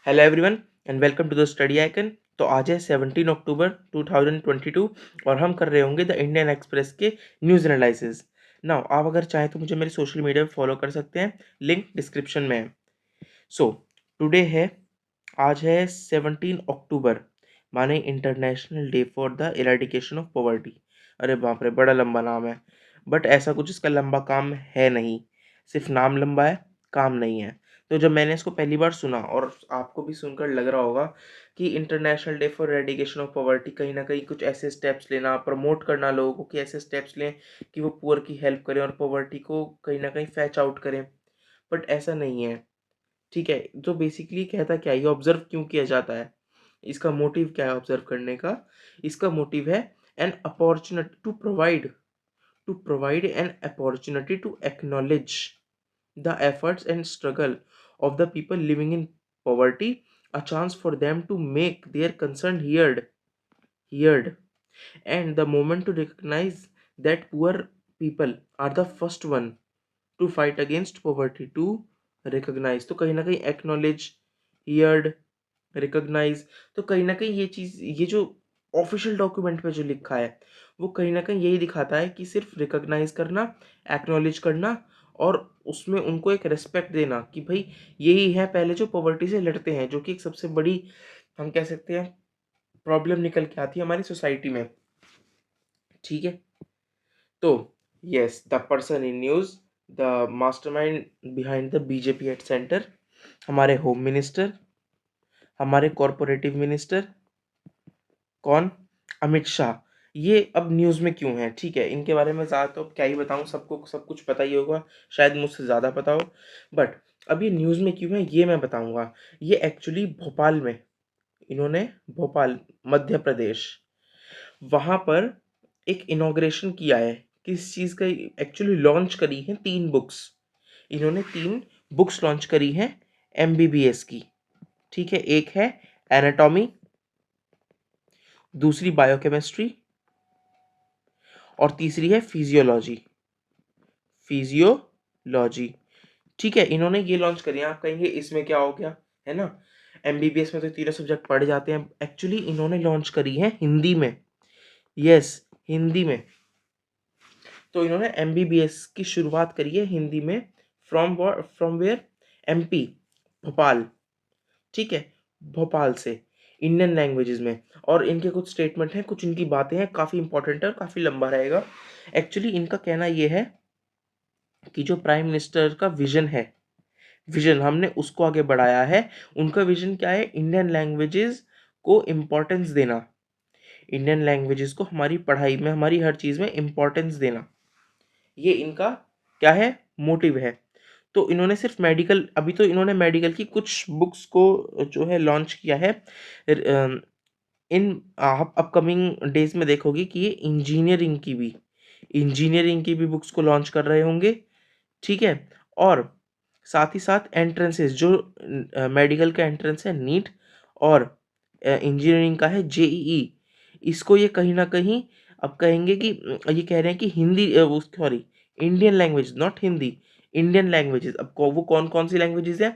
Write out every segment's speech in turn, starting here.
Hello everyone and welcome to the study icon. तो आज है 17 अक्टूबर 2022 और हम कर रहे होंगे द इंडियन एक्सप्रेस के न्यूज़ एनालिसिस। नाउ आप अगर चाहें तो मुझे मेरे सोशल मीडिया पे फॉलो कर सकते हैं, लिंक डिस्क्रिप्शन में है। सो टुडे है, आज है 17 अक्टूबर, माने international day for the eradication of poverty. अरे बाप रे, बड़ा लंबा नाम है, बट ऐसा कुछ इसका लंबा काम है नहीं, सिर्फ नाम लंबा है, काम नहीं है। तो जब मैंने इसको पहली बार सुना, और आपको भी सुनकर लग रहा होगा कि international day for eradication of poverty, कहीं ना कहीं कुछ ऐसे स्टेप्स लेना, प्रमोट करना लोगों को कि ऐसे स्टेप्स लें कि वो पुअर की हेल्प करें और पॉवर्टी को कहीं ना कहीं फैच आउट करें, बट ऐसा नहीं है। ठीक है, तो बेसिकली कहता क्या है, ये ऑब्जर्व क्यों किया जाता है, इसका मोटिव क्या है ऑब्जर्व करने का। इसका मोटिव है an opportunity to provide an opportunity to acknowledge the efforts and struggle of the people living in poverty, a chance for them to make their concern heard, and the moment to recognize that poor people are the first one to fight against poverty, to recognize, तो कहीं ना कहीं acknowledge, heard, recognize, तो कहीं ना कहीं ये चीज़, ये जो ऑफिशियल डॉक्यूमेंट पे जो लिखा है वो कहीं ना कहीं यही दिखाता है कि सिर्फ रिकॉग्नाइज करना, एक्नॉलेज करना और उसमें उनको एक रिस्पेक्ट देना कि भाई यही है पहले जो पॉवर्टी से लड़ते हैं, जो कि एक सबसे बड़ी, हम कह सकते हैं, प्रॉब्लम निकल के आती है हमारी सोसाइटी में। ठीक है, तो yes, the person in news, the mastermind behind the BJP at centre, हमारे होम मिनिस्टर, हमारे कॉरपोरेटिव मिनिस्टर, कौन? अमित शाह। ये अब न्यूज़ में क्यों है? ठीक है, इनके बारे में ज़्यादा तो क्या ही बताऊँ, सबको सब कुछ पता ही होगा, शायद मुझसे ज़्यादा पता हो, बट अब ये न्यूज़ में क्यों है ये मैं बताऊँगा। ये एक्चुअली भोपाल में, इन्होंने भोपाल, मध्य प्रदेश, वहाँ पर एक इनॉग्रेशन किया है। किस चीज़ का? एक्चुअली लॉन्च करी हैं 3 बुक्स, इन्होंने 3 बुक्स लॉन्च करी हैं एमबीबीएस की। ठीक है, एक है एनाटॉमी, दूसरी बायोकेमिस्ट्री और तीसरी है फिजियोलॉजी। फिजियोलॉजी, ठीक है, इन्होंने ये लॉन्च करी है। आप कहेंगे इसमें क्या हो गया, है ना, एमबीबीएस में तो तीनों सब्जेक्ट पढ़े जाते हैं। एक्चुअली इन्होंने लॉन्च करी है हिंदी में, यस, हिंदी में। तो इन्होंने एमबीबीएस की शुरुआत करी है हिंदी में, फ्रॉम वेयर, एमपी, भोपाल। ठीक है, भोपाल से, इंडियन लैंग्वेजेस में। और इनके कुछ स्टेटमेंट हैं, कुछ इनकी बातें हैं, काफ़ी इंपॉर्टेंट है और काफ़ी लंबा रहेगा। एक्चुअली इनका कहना ये है कि जो प्राइम मिनिस्टर का विजन है, विजन हमने उसको आगे बढ़ाया है। उनका विजन क्या है? इंडियन लैंग्वेजेस को इम्पोर्टेंस देना, इंडियन लैंग्वेजेस को हमारी पढ़ाई में, हमारी हर चीज़ में इम्पोर्टेंस देना, ये इनका क्या है, मोटिव है। तो इन्होंने सिर्फ मेडिकल, अभी तो इन्होंने मेडिकल की कुछ बुक्स को जो है लॉन्च किया है। इन आप अपकमिंग डेज में देखोगे कि ये इंजीनियरिंग की भी बुक्स को लॉन्च कर रहे होंगे। ठीक है, और साथ ही साथ एंट्रेंसेस, जो मेडिकल का एंट्रेंस है नीट, और इंजीनियरिंग का है जेईई, इसको ये कहीं ना कहीं अब कहेंगे कि ये कह रहे हैं कि Hindi, sorry, Indian language, not Hindi, Indian languages. अब वो कौन कौन सी लैंग्वेजेस है?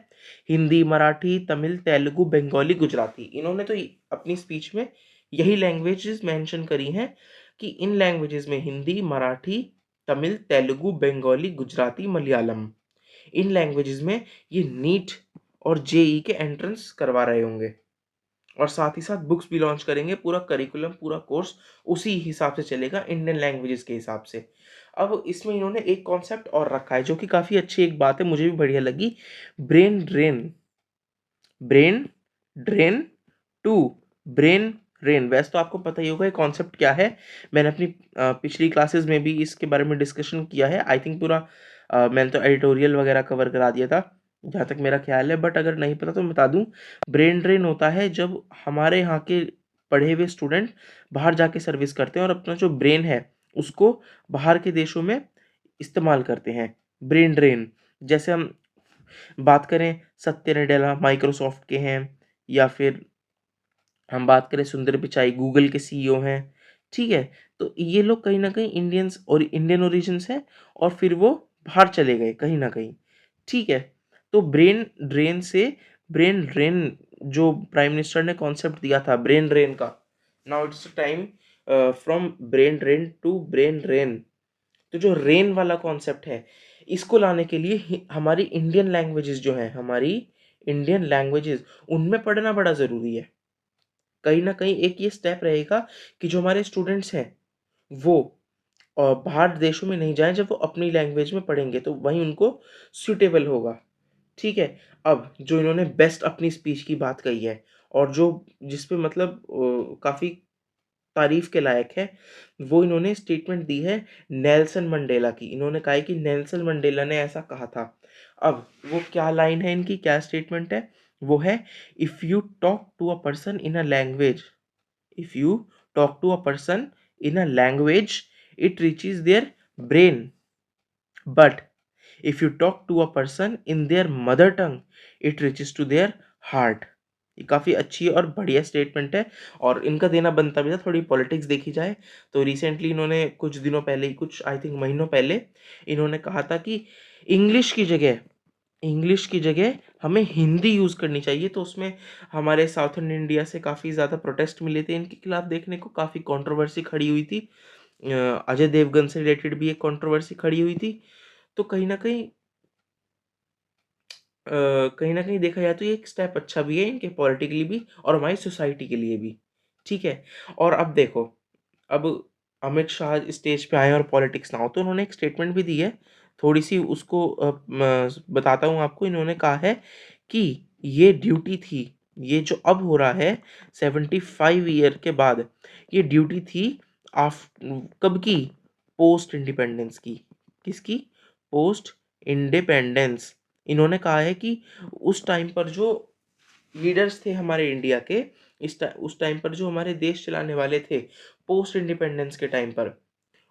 हिंदी, मराठी, तमिल, तेलुगु, बंगाली, गुजराती। इन्होंने तो अपनी स्पीच में यही लैंग्वेजेस मेंशन करी हैं कि इन लैंग्वेजेस में हिंदी, मराठी, तमिल, तेलुगु, बंगाली, गुजराती, मलयालम, इन लैंग्वेजेस में ये नीट और जेई के एंट्रेंस करवा रहे होंगे। और साथ ही साथ बुक्स भी लॉन्च करेंगे, पूरा करिकुलम, पूरा कोर्स उसी हिसाब से चलेगा, इंडियन लैंग्वेजेस के हिसाब से। अब इसमें इन्होंने एक कॉन्सेप्ट और रखा है जो कि काफ़ी अच्छी एक बात है, मुझे भी बढ़िया लगी। Brain drain, brain drain to brain rain. वैसे तो आपको पता ही होगा ये कॉन्सेप्ट क्या है, मैंने अपनी पिछली क्लासेस में भी इसके बारे में डिस्कशन किया है। आई थिंक पूरा मैंने तो एडिटोरियल वगैरह कवर करा दिया था, जहाँ तक मेरा ख्याल है, बट अगर नहीं पता तो मैं बता दूँ। ब्रेन ड्रेन होता है जब हमारे यहाँ के पढ़े हुए स्टूडेंट बाहर जाके सर्विस करते हैं और अपना जो ब्रेन है उसको बाहर के देशों में इस्तेमाल करते हैं। ब्रेन ड्रेन, जैसे हम बात करें, सत्य नडेला माइक्रोसॉफ्ट के हैं, या फिर हम बात करें सुंदर पिचाई गूगल के सीईओ हैं। ठीक है, तो ये लोग कहीं ना कहीं इंडियंस और इंडियन ओरिजिन्स हैं, और फिर वो बाहर चले गए कहीं ना कहीं। ठीक है, तो ब्रेन ड्रेन से ब्रेन ड्रेन जो प्राइम मिनिस्टर ने कॉन्सेप्ट दिया था ब्रेन ड्रेन का, now it's time from brain drain to brain rain. तो जो रेन वाला कॉन्सेप्ट है, इसको लाने के लिए हमारी इंडियन लैंग्वेजेस जो है, हमारी इंडियन लैंग्वेजेस, उनमें पढ़ना बड़ा ज़रूरी है। कहीं ना कहीं एक ये स्टेप रहेगा कि जो हमारे स्टूडेंट्स हैं वो बाहर देशों में नहीं जाएं, जब वो अपनी लैंग्वेज में पढ़ेंगे तो वहीं उनको सूटेबल होगा। ठीक है। अब जो इन्होंने बेस्ट अपनी स्पीच की बात कही है, और जो जिस पे मतलब काफ़ी तारीफ के लायक है, वो इन्होंने स्टेटमेंट दी है नेल्सन मंडेला की। इन्होंने कहा है कि नेल्सन मंडेला ने ऐसा कहा था। अब वो क्या लाइन है इनकी, क्या स्टेटमेंट है, वो है if you talk to a person in a language, if you talk to a person in a language it reaches their brain, but if you talk to a person in their mother tongue it reaches to their heart. ये काफ़ी अच्छी और बढ़िया statement है, और इनका देना बनता भी था। थोड़ी पॉलिटिक्स देखी जाए तो रिसेंटली इन्होंने कुछ दिनों पहले ही, कुछ आई थिंक महीनों पहले, इन्होंने कहा था कि इंग्लिश की जगह इंग्लिश की जगह हमें हिंदी यूज़ करनी चाहिए। तो उसमें हमारे साउथर्न इंडिया से काफ़ी ज़्यादा प्रोटेस्ट मिले थे इनके खिलाफ देखने को, काफ़ी कंट्रोवर्सी खड़ी हुई थी। अजय देवगन से रिलेटेड भी एक कंट्रोवर्सी खड़ी हुई थी। तो कहीं न कहीं देखा जाए तो ये एक स्टेप अच्छा भी है इनके पॉलिटिकली भी और हमारी सोसाइटी के लिए भी। ठीक है? और अब देखो, अब अमित शाह स्टेज पे आए और पॉलिटिक्स ना हो, तो उन्होंने एक स्टेटमेंट भी दी है। थोड़ी-सी उसको बताता हूँ आपको। इन्होंने कहा है कि ये ड्यूटी थी, ये जो अब हो रहा है 75 ईयर के बाद, ये ड्यूटी थी आफ कब की? पोस्ट इंडिपेंडेंस की। किसकी? Post independence. इन्होंने कहा है कि उस टाइम पर जो लीडर्स थे हमारे इंडिया के, उस टाइम पर जो हमारे देश चलाने वाले थे पोस्ट इंडिपेंडेंस के टाइम पर,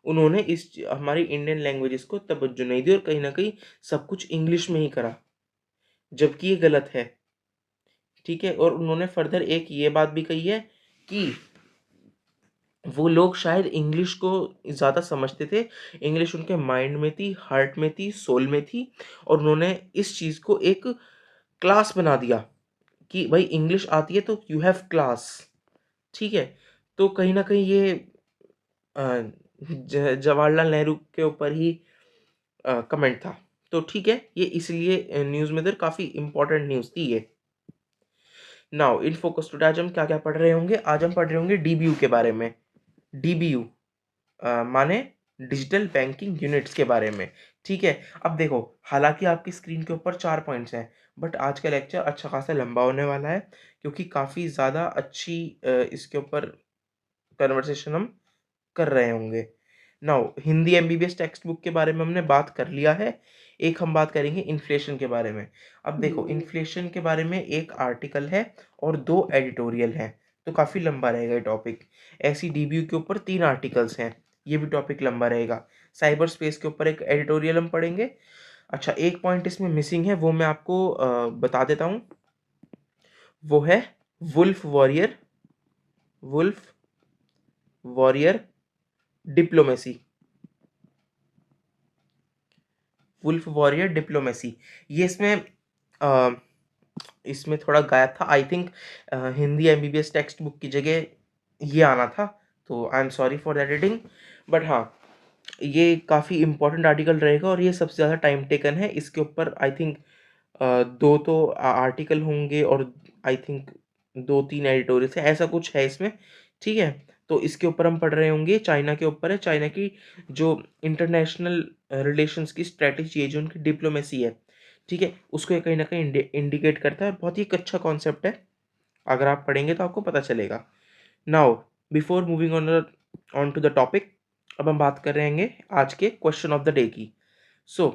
उन्होंने इस हमारी इंडियन लैंग्वेजेस को तवज्जो नहीं दी और कहीं ना कहीं सब कुछ इंग्लिश में ही करा, जबकि ये गलत है। ठीक है। और उन्होंने फर्दर एक ये बात भी कही है कि वो लोग शायद इंग्लिश को ज़्यादा समझते थे, इंग्लिश उनके माइंड में थी, हार्ट में थी, सोल में थी, और उन्होंने इस चीज़ को एक क्लास बना दिया कि भाई इंग्लिश आती है तो यू हैव क्लास। ठीक है। तो कहीं न कहीं ये अ, जवाहरलाल नेहरू के ऊपर ही कमेंट था। तो ठीक है, ये इसलिए न्यूज़ में इधर काफ़ी इम्पोर्टेंट न्यूज़ थी ये। नाउ इन फोकस टुडे आज हम क्या-क्या पढ़ रहे होंगे? आज हम पढ़ रहे होंगे डीबीयू के बारे में। डीबीयू माने डिजिटल बैंकिंग यूनिट्स के बारे में। ठीक है। अब देखो, हालाँकि आपकी स्क्रीन के ऊपर 4 पॉइंट्स हैं, बट आज का लेक्चर अच्छा खासा लंबा होने वाला है, क्योंकि काफ़ी ज़्यादा अच्छी इसके ऊपर कन्वर्सेशन हम कर रहे होंगे। Now Hindi MBBS text book के बारे में हमने बात कर लिया है। एक हम बात करेंगे इन्फ्लेशन के बारे में। अब देखो, इन्फ्लेशन के बारे में एक आर्टिकल है और 2 एडिटोरियल हैं, तो काफ़ी लंबा रहेगा ये टॉपिक। ऐसे डीबीयू के ऊपर 3 आर्टिकल्स हैं, ये भी टॉपिक लंबा रहेगा। साइबर स्पेस के ऊपर एक एडिटोरियल हम पढ़ेंगे। अच्छा, एक पॉइंट इसमें मिसिंग है, वो मैं आपको बता देता हूँ। वो है wolf warrior, wolf warrior diplomacy, wolf warrior diplomacy. ये अ, इसमें थोड़ा गायब था I think. Hindi MBBS text book की जगह ये आना था, तो I am sorry for that reading. But हाँ, ये काफ़ी इम्पोर्टेंट आर्टिकल रहेगा और ये सबसे ज़्यादा टाइम टेकन है। इसके ऊपर आई थिंक 2 तो आर्टिकल होंगे और आई थिंक 2-3 एडिटोरियल्स हैं, ऐसा कुछ है इसमें। ठीक है। तो इसके ऊपर हम पढ़ रहे होंगे, चाइना के ऊपर है। चाइना की जो इंटरनेशनल रिलेशंस की स्ट्रैटेजी है, जो उनकी डिप्लोमेसी है, ठीक है, उसको ये कहीं न कहीं इंडिकेट करता है और बहुत ही एक अच्छा कॉन्सेप्ट है। अगर आप पढ़ेंगे तो आपको पता चलेगा। Now before moving on to the topic, अब हम बात कर रहे हैं आज के क्वेश्चन ऑफ द डे की। So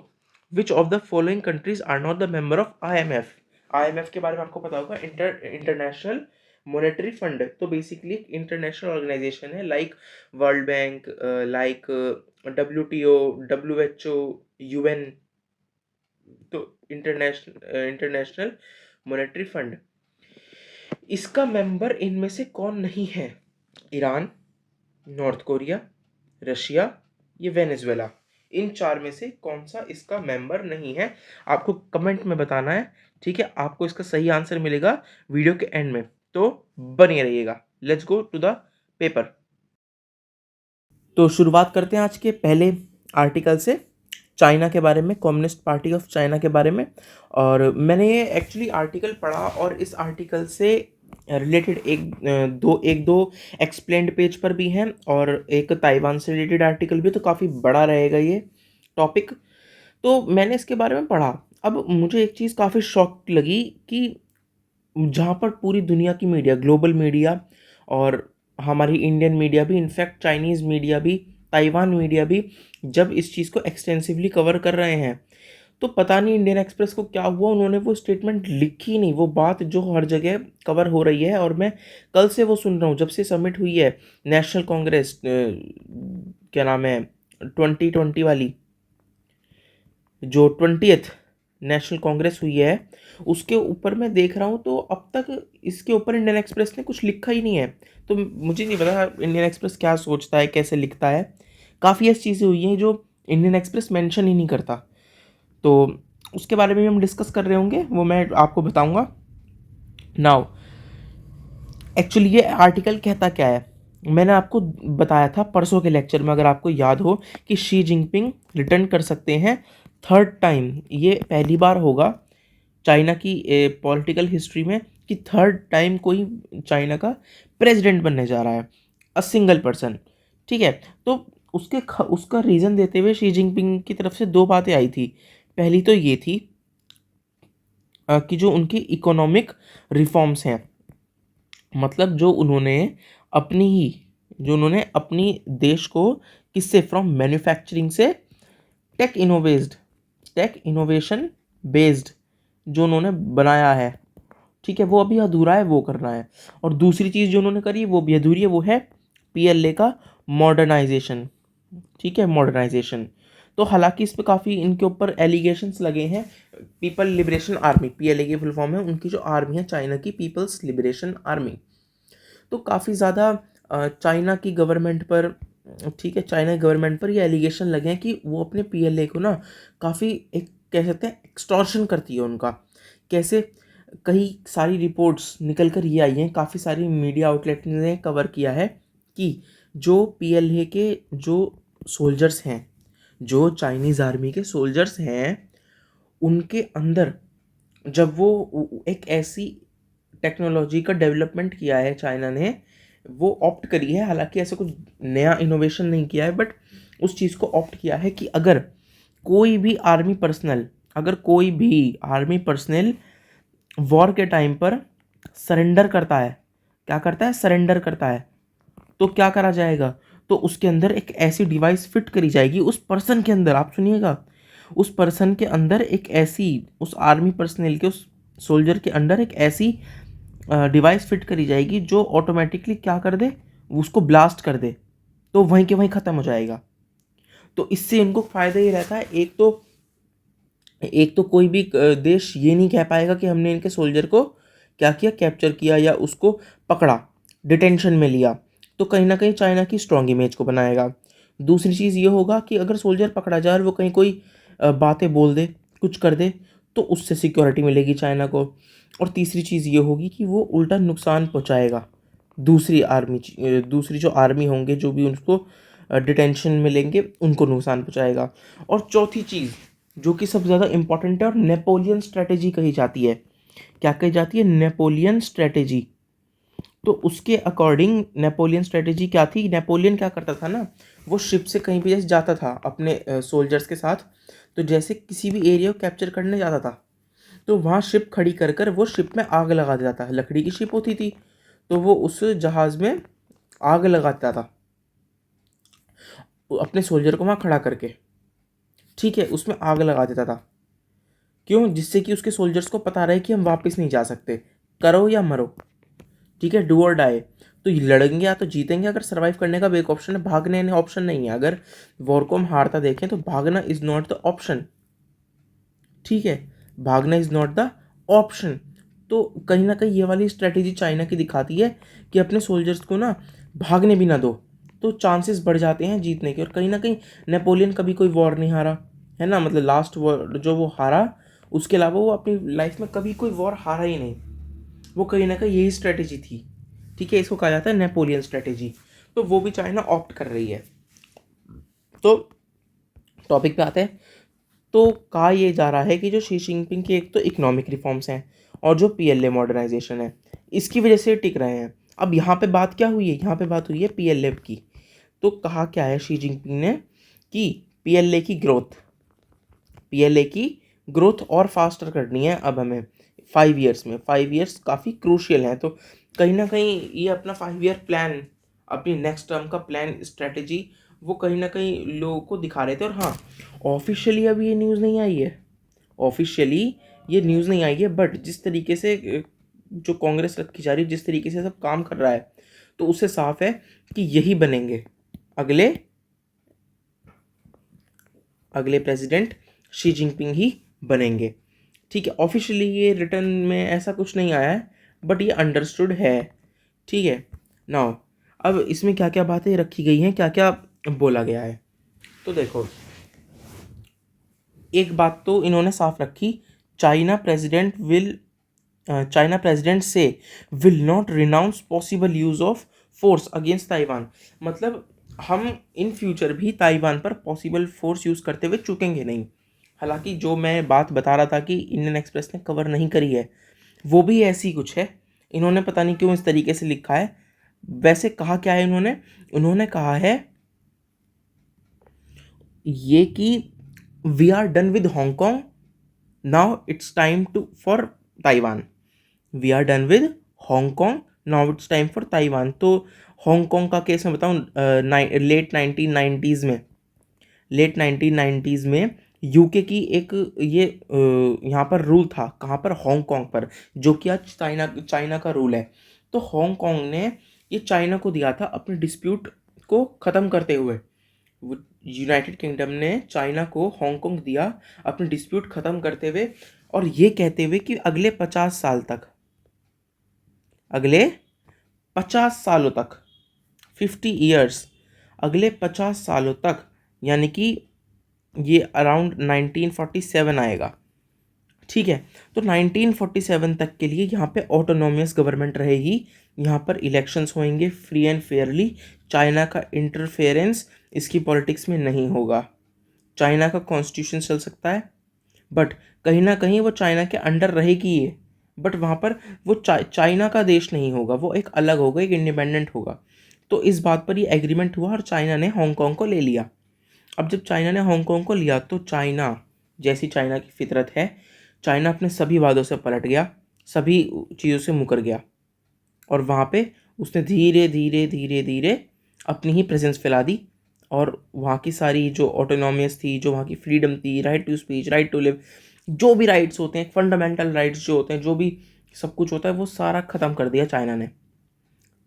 which of the following countries are not the member of IMF? IMF के बारे में आपको पता होगा, इंटरनेशनल मॉनेटरी फंड। तो बेसिकली एक इंटरनेशनल ऑर्गेनाइजेशन है, like World Bank, like WTO, WHO, UN. तो इंटरनेशनल मॉनेटरी फंड, इसका मेंबर इनमें से कौन नहीं है? ईरान, नॉर्थ कोरिया, रशिया, ये वेनेजुएला। इन 4 में से कौन सा इसका मेंबर नहीं है? आपको कमेंट में बताना है ठीक है, आपको इसका सही आंसर मिलेगा वीडियो के एंड में, तो बने रहिएगा। Let's go to the paper. तो शुरुआत करते हैं आज के पहले आर्टिकल से, चाइना के बारे में, कम्युनिस्ट पार्टी ऑफ चाइना के बारे में। और मैंने ये एक्चुअली आर्टिकल पढ़ा और इस आर्टिकल से रिलेटेड एक दो एक्सप्लेन्ड पेज पर भी हैं और एक ताइवान से रिलेटेड आर्टिकल भी है, तो काफ़ी बड़ा रहेगा ये टॉपिक। तो मैंने इसके बारे में पढ़ा। अब मुझे एक चीज़ काफ़ी शॉक लगी कि जहाँ पर पूरी दुनिया की मीडिया, ग्लोबल मीडिया और हमारी इंडियन मीडिया भी, इनफैक्ट चाइनीज़ मीडिया भी, ताइवान मीडिया भी जब इस चीज़ को एक्सटेंसिवली कवर कर रहे हैं, तो पता नहीं इंडियन एक्सप्रेस को क्या हुआ, उन्होंने वो स्टेटमेंट लिखी नहीं, वो बात जो हर जगह कवर हो रही है। और मैं कल से वो सुन रहा हूँ, जब से समिट हुई है नेशनल कांग्रेस, क्या नाम है, 2020 वाली, जो 20th नेशनल कांग्रेस हुई है, उसके ऊपर मैं देख रहा हूँ, तो अब तक इसके ऊपर इंडियन एक्सप्रेस ने कुछ लिखा ही नहीं है। तो मुझे नहीं पता इंडियन एक्सप्रेस क्या सोचता है, कैसे लिखता है। काफ़ी ऐसी चीज़ें हुई हैं जो इंडियन एक्सप्रेस मेंशन ही नहीं करता। तो उसके बारे में भी हम डिस्कस कर रहे होंगे, वो मैं आपको बताऊंगा। नाउ एक्चुअली ये आर्टिकल कहता क्या है, मैंने आपको बताया था परसों के लेक्चर में, अगर आपको याद हो, कि शी जिनपिंग रिटर्न कर सकते हैं थर्ड टाइम। ये पहली बार होगा चाइना की पॉलिटिकल हिस्ट्री में कि थर्ड टाइम कोई चाइना का प्रेसिडेंट बनने जा रहा है, अ सिंगल पर्सन। ठीक है, तो उसका रीज़न देते हुए शी जिनपिंग की तरफ से दो बातें आई थी। पहली तो ये थी कि जो उनकी इकोनॉमिक रिफॉर्म्स हैं, मतलब जो उन्होंने अपनी देश को किससे, फ्रॉम मैन्युफैक्चरिंग से टेक इनोवेशन बेस्ड जो उन्होंने बनाया है, ठीक है, वो अभी अधूरा है, वो करना है। और दूसरी चीज़ जो उन्होंने करी है वो भी अधूरी है, वो है पीएलए का मॉडर्नाइजेशन। ठीक है, मॉडर्नाइजेशन। तो हालांकि इस पे काफ़ी इनके ऊपर एलिगेशंस लगे हैं। पीपल लिबरेशन आर्मी, पीएलए की फुल फॉर्म है, उनकी जो आर्मी है चाइना की, पीपल्स लिबरेशन आर्मी। तो काफ़ी ज़्यादा चाइना की गवर्नमेंट पर, ठीक है, चाइना गवर्नमेंट पर ये एलिगेशन लगे हैं कि वो अपने पीएलए को ना काफ़ी, एक कह सकते हैं, एक्सटॉर्शन करती है उनका। कैसे, कई सारी रिपोर्ट्स निकल कर ये आई हैं, काफ़ी सारी मीडिया आउटलेट ने कवर किया है कि जो पीएलए के जो सोल्जर्स हैं, जो चाइनीज़ आर्मी के सोल्जर्स हैं, उनके अंदर जब वो एक ऐसी टेक्नोलॉजी का डेवलपमेंट किया है चाइना ने, वो ऑप्ट करी है, हालांकि ऐसा कुछ नया इनोवेशन नहीं किया है, बट उस चीज़ को ऑप्ट किया है कि अगर कोई भी आर्मी पर्सनल वॉर के टाइम पर सरेंडर करता है, क्या करता है, सरेंडर करता है, तो क्या करा जाएगा, तो उसके अंदर एक ऐसी डिवाइस फिट करी जाएगी उस पर्सन के अंदर, आप सुनिएगा, उस पर्सन के अंदर एक ऐसी, उस आर्मी पर्सनल के, उस सोल्जर के अंदर एक ऐसी डिवाइस फिट करी जाएगी जो ऑटोमेटिकली क्या कर दे, उसको ब्लास्ट कर दे, तो वहीं के वहीं ख़त्म हो जाएगा। तो इससे इनको फ़ायदा ये रहता है, एक तो कोई भी देश ये नहीं कह पाएगा कि हमने इनके सोल्जर को क्या किया, कैप्चर किया या उसको पकड़ा, डिटेंशन में लिया, तो कहीं ना कहीं चाइना की स्ट्रॉन्ग इमेज को बनाएगा। दूसरी चीज़ ये होगा कि अगर सोल्जर पकड़ा जाए और वो कहीं कोई बातें बोल दे, कुछ कर दे, तो उससे सिक्योरिटी मिलेगी चाइना को। और तीसरी चीज़ ये होगी कि वो उल्टा नुकसान पहुंचाएगा दूसरी जो आर्मी होंगे, जो भी उनको डिटेंशन में लेंगे, उनको नुकसान पहुंचाएगा। और चौथी चीज़ जो कि सबसे ज़्यादा इंपॉर्टेंट है और नेपोलियन स्ट्रेटेजी कही जाती है, क्या कही जाती है, नेपोलियन स्ट्रेटेजी। तो उसके अकॉर्डिंग नेपोलियन स्ट्रेटेजी क्या थी, नेपोलियन क्या करता था ना, वो शिप से कहीं भी जैसे जाता था अपने सोल्जर्स के साथ, तो जैसे किसी भी एरिया को कैप्चर करने जाता था, तो वहाँ शिप खड़ी कर कर वो शिप में आग लगा देता था। लकड़ी की शिप होती थी, तो वो उस जहाज़ में आग लगाता था अपने सोल्जर को वहाँ खड़ा करके, ठीक है, उसमें आग लगा देता था। क्यों, जिससे कि उसके सोल्जर्स को पता रहे कि हम वापस नहीं जा सकते, करो या मरो, ठीक है, डू और डाई। तो लड़ेंगे या तो जीतेंगे, अगर सर्वाइव करने का भी एक ऑप्शन है, भागने ने ऑप्शन नहीं है। अगर वॉर को हम हारता देखें तो भागना इज नॉट द ऑप्शन, ठीक है, भागना इज नॉट द ऑप्शन। तो कहीं ना कहीं ये वाली स्ट्रेटेजी चाइना की दिखाती है कि अपने सोल्जर्स को ना भागने भी ना दो, तो चांसेस बढ़ जाते हैं जीतने के। और कहीं ना कहीं नेपोलियन कभी कोई वॉर नहीं हारा है ना, मतलब लास्ट वॉर जो वो हारा, उसके अलावा वो अपनी लाइफ में कभी कोई वॉर हारा ही नहीं। वो कहीं ना कहीं यही स्ट्रेटेजी थी, ठीक है, इसको कहा जाता है नेपोलियन स्ट्रेटेजी। तो वो भी चाइना ऑप्ट कर रही है। तो टॉपिक पे आते हैं। तो कहा ये जा रहा है कि जो शी जिनपिंग के एक तो इकोनॉमिक रिफॉर्म्स हैं और जो पीएलए मॉडर्नाइजेशन है, इसकी वजह से टिक रहे हैं। अब यहाँ पे बात क्या हुई है, यहाँ पे बात हुई है पीएलए की। तो कहा क्या है शी जिनपिंग ने कि पीएलए की ग्रोथ और फास्टर करनी है अब हमें 5 ईयर्स में। 5 ईयर्स काफ़ी क्रूशियल हैं। तो कहीं ना कहीं ये अपना 5 ईयर प्लान, अपनी नेक्स्ट टर्म का प्लान स्ट्रेटेजी, वो कहीं ना कहीं लोगों को दिखा रहे थे। और हाँ, ऑफिशियली अभी ये न्यूज़ नहीं आई है, ऑफिशियली ये न्यूज़ नहीं आई है, बट जिस तरीके से जो कांग्रेस रखी जा रही है, जिस तरीके से सब काम कर रहा है, तो उससे साफ है कि यही बनेंगे अगले अगले प्रेसिडेंट, शी जिनपिंग ही बनेंगे। ठीक है, ऑफिशियली ये रिटर्न में ऐसा कुछ नहीं आया है, बट ये अंडरस्टूड है। ठीक है, नाउ अब इसमें क्या क्या बातें रखी गई हैं, क्या क्या बोला गया है। तो देखो, एक बात तो इन्होंने साफ रखी, चाइना प्रेसिडेंट से will not renounce possible use of force against Taiwan. मतलब हम इन फ्यूचर भी ताइवान पर पॉसिबल फोर्स यूज़ करते हुए चूकेंगे नहीं। हालांकि जो मैं बात बता रहा था कि इंडियन एक्सप्रेस ने कवर नहीं करी है, वो भी ऐसी कुछ है। इन्होंने पता नहीं क्यों इस तरीके से लिखा है। वैसे कहा क्या है इन्होंने, उन्होंने कहा है ये कि we are done with Hong Kong, now it's time to for Taiwan. We are done with Hong Kong, now it's time for Taiwan. तो हांगकांग का केस मैं बताऊँ, लेट 1990s में यूके की एक ये यहाँ पर रूल था, कहाँ पर, हांगकांग पर, जो कि आज चाइना का रूल है। तो हांगकांग ने ये चाइना को दिया था अपने डिस्प्यूट को ख़त्म करते हुए। यूनाइटेड किंगडम ने चाइना को हांगकांग दिया अपने डिस्प्यूट ख़त्म करते हुए, और ये कहते हुए कि अगले 50 सालों तक 50 ईयर्स, अगले 50 सालों तक, यानी कि ये अराउंड 1947 आएगा। ठीक है, तो 1947 तक के लिए यहाँ पे ऑटोनोमियस गवर्नमेंट रहेगी। यहाँ पर इलेक्शंस होंगे फ्री एंड फेयरली। चाइना का इंटरफेरेंस इसकी पॉलिटिक्स में नहीं होगा। चाइना का कॉन्स्टिट्यूशन चल सकता है, बट कहीं ना कहीं वो चाइना के अंडर रहेगी ये, बट वहाँ पर वो चाइना का देश नहीं होगा, वो एक अलग होगा, एक इंडिपेंडेंट होगा। तो इस बात पर ये एग्रीमेंट हुआ और चाइना ने हांगकांग को ले लिया। अब जब चाइना ने हांगकांग को लिया, तो चाइना, जैसी चाइना की फितरत है, चाइना अपने सभी वादों से पलट गया, सभी चीज़ों से मुकर गया, और वहाँ पे उसने धीरे धीरे धीरे धीरे अपनी ही प्रेजेंस फैला दी। और वहाँ की सारी जो ऑटोनॉमियस थी, जो वहाँ की फ्रीडम थी, right to speech, right to live, जो भी राइट्स होते हैं, फंडामेंटल राइट्स जो होते हैं, जो भी सब कुछ होता है, वो सारा ख़त्म कर दिया चाइना ने।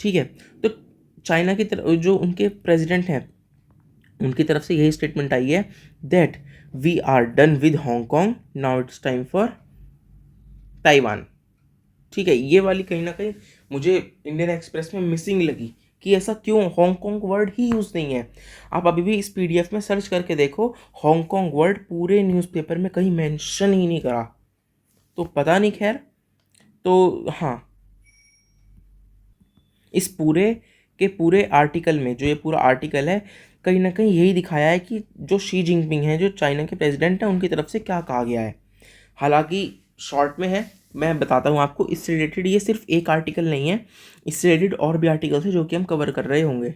ठीक है, तो चाइना की तरफ जो उनके प्रेसिडेंट हैं, उनकी तरफ से यही स्टेटमेंट आई है that we are done with Hong Kong, now it's time for Taiwan. ठीक है, ये वाली कहीं ना कहीं मुझे इंडियन एक्सप्रेस में मिसिंग लगी कि ऐसा क्यों, हांगकांग वर्ड ही यूज़ नहीं है। आप अभी भी इस पीडीएफ में सर्च करके देखो, हांगकांग वर्ड पूरे न्यूज़पेपर में कहीं मेंशन ही नहीं करा। तो पता नहीं, खैर। तो हाँ, इस पूरे के पूरे आर्टिकल में, जो ये पूरा आर्टिकल है, कहीं ना कहीं यही दिखाया है कि जो शी जिनपिंग हैं, जो चाइना के प्रेसिडेंट हैं, उनकी तरफ से क्या कहा गया है। हालांकि शॉर्ट में है, मैं बताता हूँ आपको, इससे रिलेटेड ये सिर्फ एक आर्टिकल नहीं है, इससे रिलेटेड और भी आर्टिकल्स हैं जो कि हम कवर कर रहे होंगे।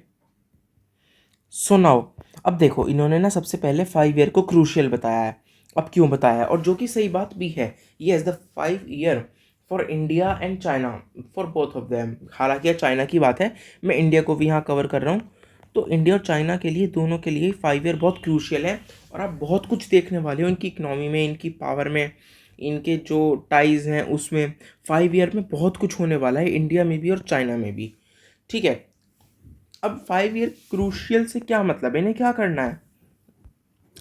सो नाउ, अब देखो, इन्होंने ना सबसे पहले 5 ईयर को क्रूशियल बताया है। अब क्यों बताया है, और जो कि सही बात भी है, ये as the 5 year for India and China, for both of them. हालांकि यह चाइना की बात है, मैं इंडिया को भी यहाँ कवर कर रहा हूँ। तो इंडिया और चाइना के लिए, दोनों के लिए 5 ईयर बहुत क्रूशियल है। और आप बहुत कुछ देखने वाले हो इनकी इकनॉमी में, इनकी पावर में, इनके जो टाइज हैं उसमें। 5 ईयर में बहुत कुछ होने वाला है, इंडिया में भी और चाइना में भी। ठीक है, अब 5 ईयर क्रूशियल से क्या मतलब है, इन्हें क्या करना है।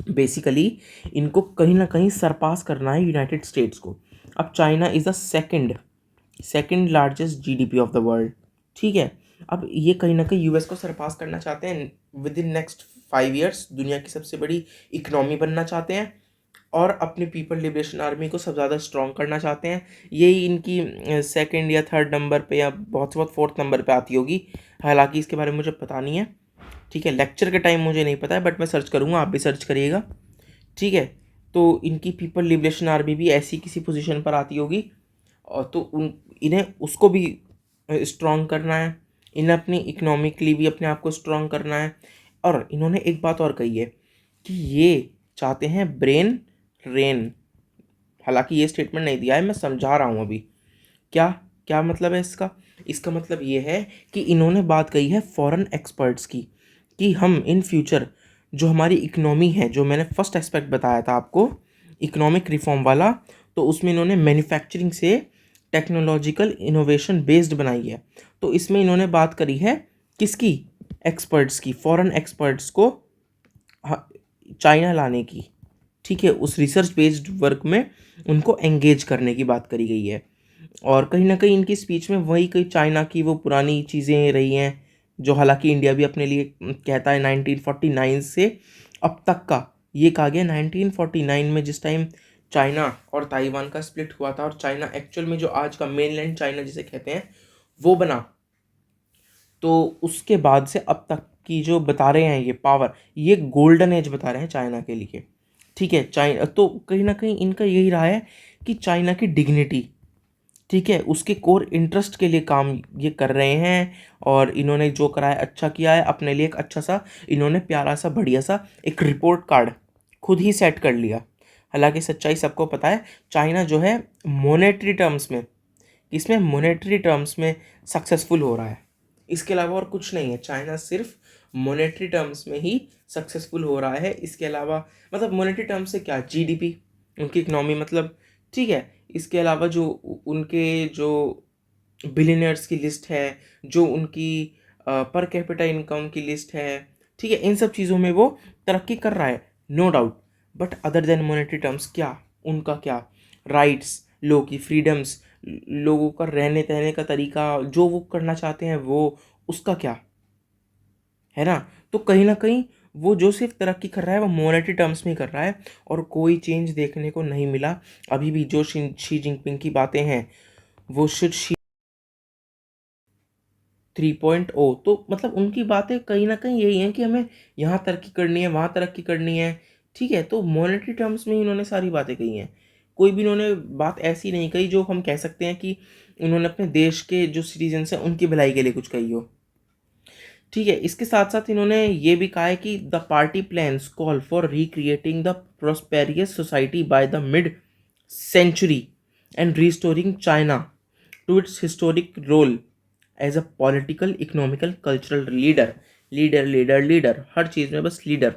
बेसिकली इनको कहीं ना कहीं सरपास करना है यूनाइटेड स्टेट्स को। अब China is the second largest GDP of the world. ठीक है, अब ये कहीं ना कहीं यूएस को सरपास करना चाहते हैं विद इन नेक्स्ट 5 ईयर्स, दुनिया की सबसे बड़ी इकनॉमी बनना चाहते हैं। और अपनी पीपल लिबरेशन आर्मी को सब ज़्यादा स्ट्रॉन्ग करना चाहते हैं। यही इनकी सेकंड या थर्ड नंबर पे या बहुत से बहुत फोर्थ नंबर पे आती होगी, हालांकि इसके बारे में मुझे पता नहीं है। ठीक है, लेक्चर के टाइम मुझे नहीं पता है, बट मैं सर्च करूँगा, आप भी सर्च करिएगा। ठीक है, तो इनकी पीपल लिबरेशन आर्मी भी ऐसी किसी पोजीशन पर आती होगी, और तो इन्हें उसको भी स्ट्रॉन्ग करना है, इन्हें अपनी इकोनॉमिकली भी अपने आप को स्ट्रॉन्ग करना है। और इन्होंने एक बात और कही है कि ये चाहते हैं ब्रेन रेन। हालांकि ये स्टेटमेंट नहीं दिया है, मैं समझा रहा हूँ अभी। क्या क्या मतलब है इसका? इसका मतलब ये है कि इन्होंने बात कही है फॉरेन एक्सपर्ट्स की, कि हम इन फ्यूचर जो हमारी इकोनॉमी है, जो मैंने फर्स्ट एस्पेक्ट बताया था आपको इकोनॉमिक रिफॉर्म वाला, तो उसमें इन्होंने मैन्युफैक्चरिंग से टेक्नोलॉजिकल इनोवेशन बेस्ड बनाई है। तो इसमें इन्होंने बात करी है किसकी? एक्सपर्ट्स की, फॉरेन एक्सपर्ट्स को चाइना लाने की। ठीक है, उस रिसर्च बेस्ड वर्क में उनको एंगेज करने की बात करी गई है। और कहीं ना कहीं इनकी स्पीच में वही कई चाइना की वो पुरानी चीज़ें रही हैं, जो हालांकि इंडिया भी अपने लिए कहता है 1949 से अब तक का। ये कहा गया 1949 में जिस टाइम चाइना और ताइवान का स्प्लिट हुआ था, और चाइना एक्चुअल में जो आज का मेनलैंड चाइना जिसे कहते हैं वो बना, तो उसके बाद से अब तक की जो बता रहे हैं ये पावर, ये गोल्डन एज बता रहे हैं चाइना के लिए। ठीक है, चाइना तो कहीं ना कहीं इनका यही रहा है कि चाइना की डिग्निटी, ठीक है, उसके कोर इंटरेस्ट के लिए काम ये कर रहे हैं। और इन्होंने जो करा है अच्छा किया है, अपने लिए एक अच्छा सा इन्होंने प्यारा सा बढ़िया सा एक रिपोर्ट कार्ड खुद ही सेट कर लिया। हालांकि सच्चाई सबको पता है, चाइना जो है मॉनेटरी टर्म्स में, इसमें मॉनेटरी टर्म्स में सक्सेसफुल हो रहा है। इसके अलावा और कुछ नहीं है, चाइना सिर्फ मॉनेटरी टर्म्स में ही सक्सेसफुल हो रहा है। इसके अलावा मतलब मॉनेटरी टर्म्स से क्या, जीडीपी, उनकी इकनॉमी मतलब। ठीक है, इसके अलावा जो उनके जो बिलियनर्स की लिस्ट है, जो उनकी पर कैपिटा इनकम की लिस्ट है, ठीक है, इन सब चीज़ों में वो तरक्की कर रहा है, no doubt. But other than monetary terms क्या, उनका क्या राइट्स, लोगों की फ्रीडम्स, लोगों का रहने सहने का तरीका, जो वो करना चाहते हैं वो, उसका क्या है ना। तो कहीं ना कहीं वो जो सिर्फ तरक्की कर रहा है वो मॉनेटरी टर्म्स में ही कर रहा है, और कोई चेंज देखने को नहीं मिला अभी भी। जो शी जिनपिंग की बातें हैं वो शुड शी 3.0, तो मतलब उनकी बातें कहीं ना कहीं यही हैं कि हमें यहाँ तरक्की करनी है, वहाँ तरक्की करनी है। ठीक है, तो मॉनेटरी टर्म्स में ही उन्होंने सारी बातें कही हैं। कोई भी उन्होंने बात ऐसी नहीं कही जो हम कह सकते हैं कि उन्होंने अपने देश के जो सिटीजन्स हैं उनकी भलाई के लिए कुछ कही हो। ठीक है, इसके साथ साथ इन्होंने ये भी कहा है कि the party plans call for recreating the prosperous society by the mid century and restoring China to its historic role as a political economical cultural leader. Leader leader leader, हर चीज़ में बस लीडर।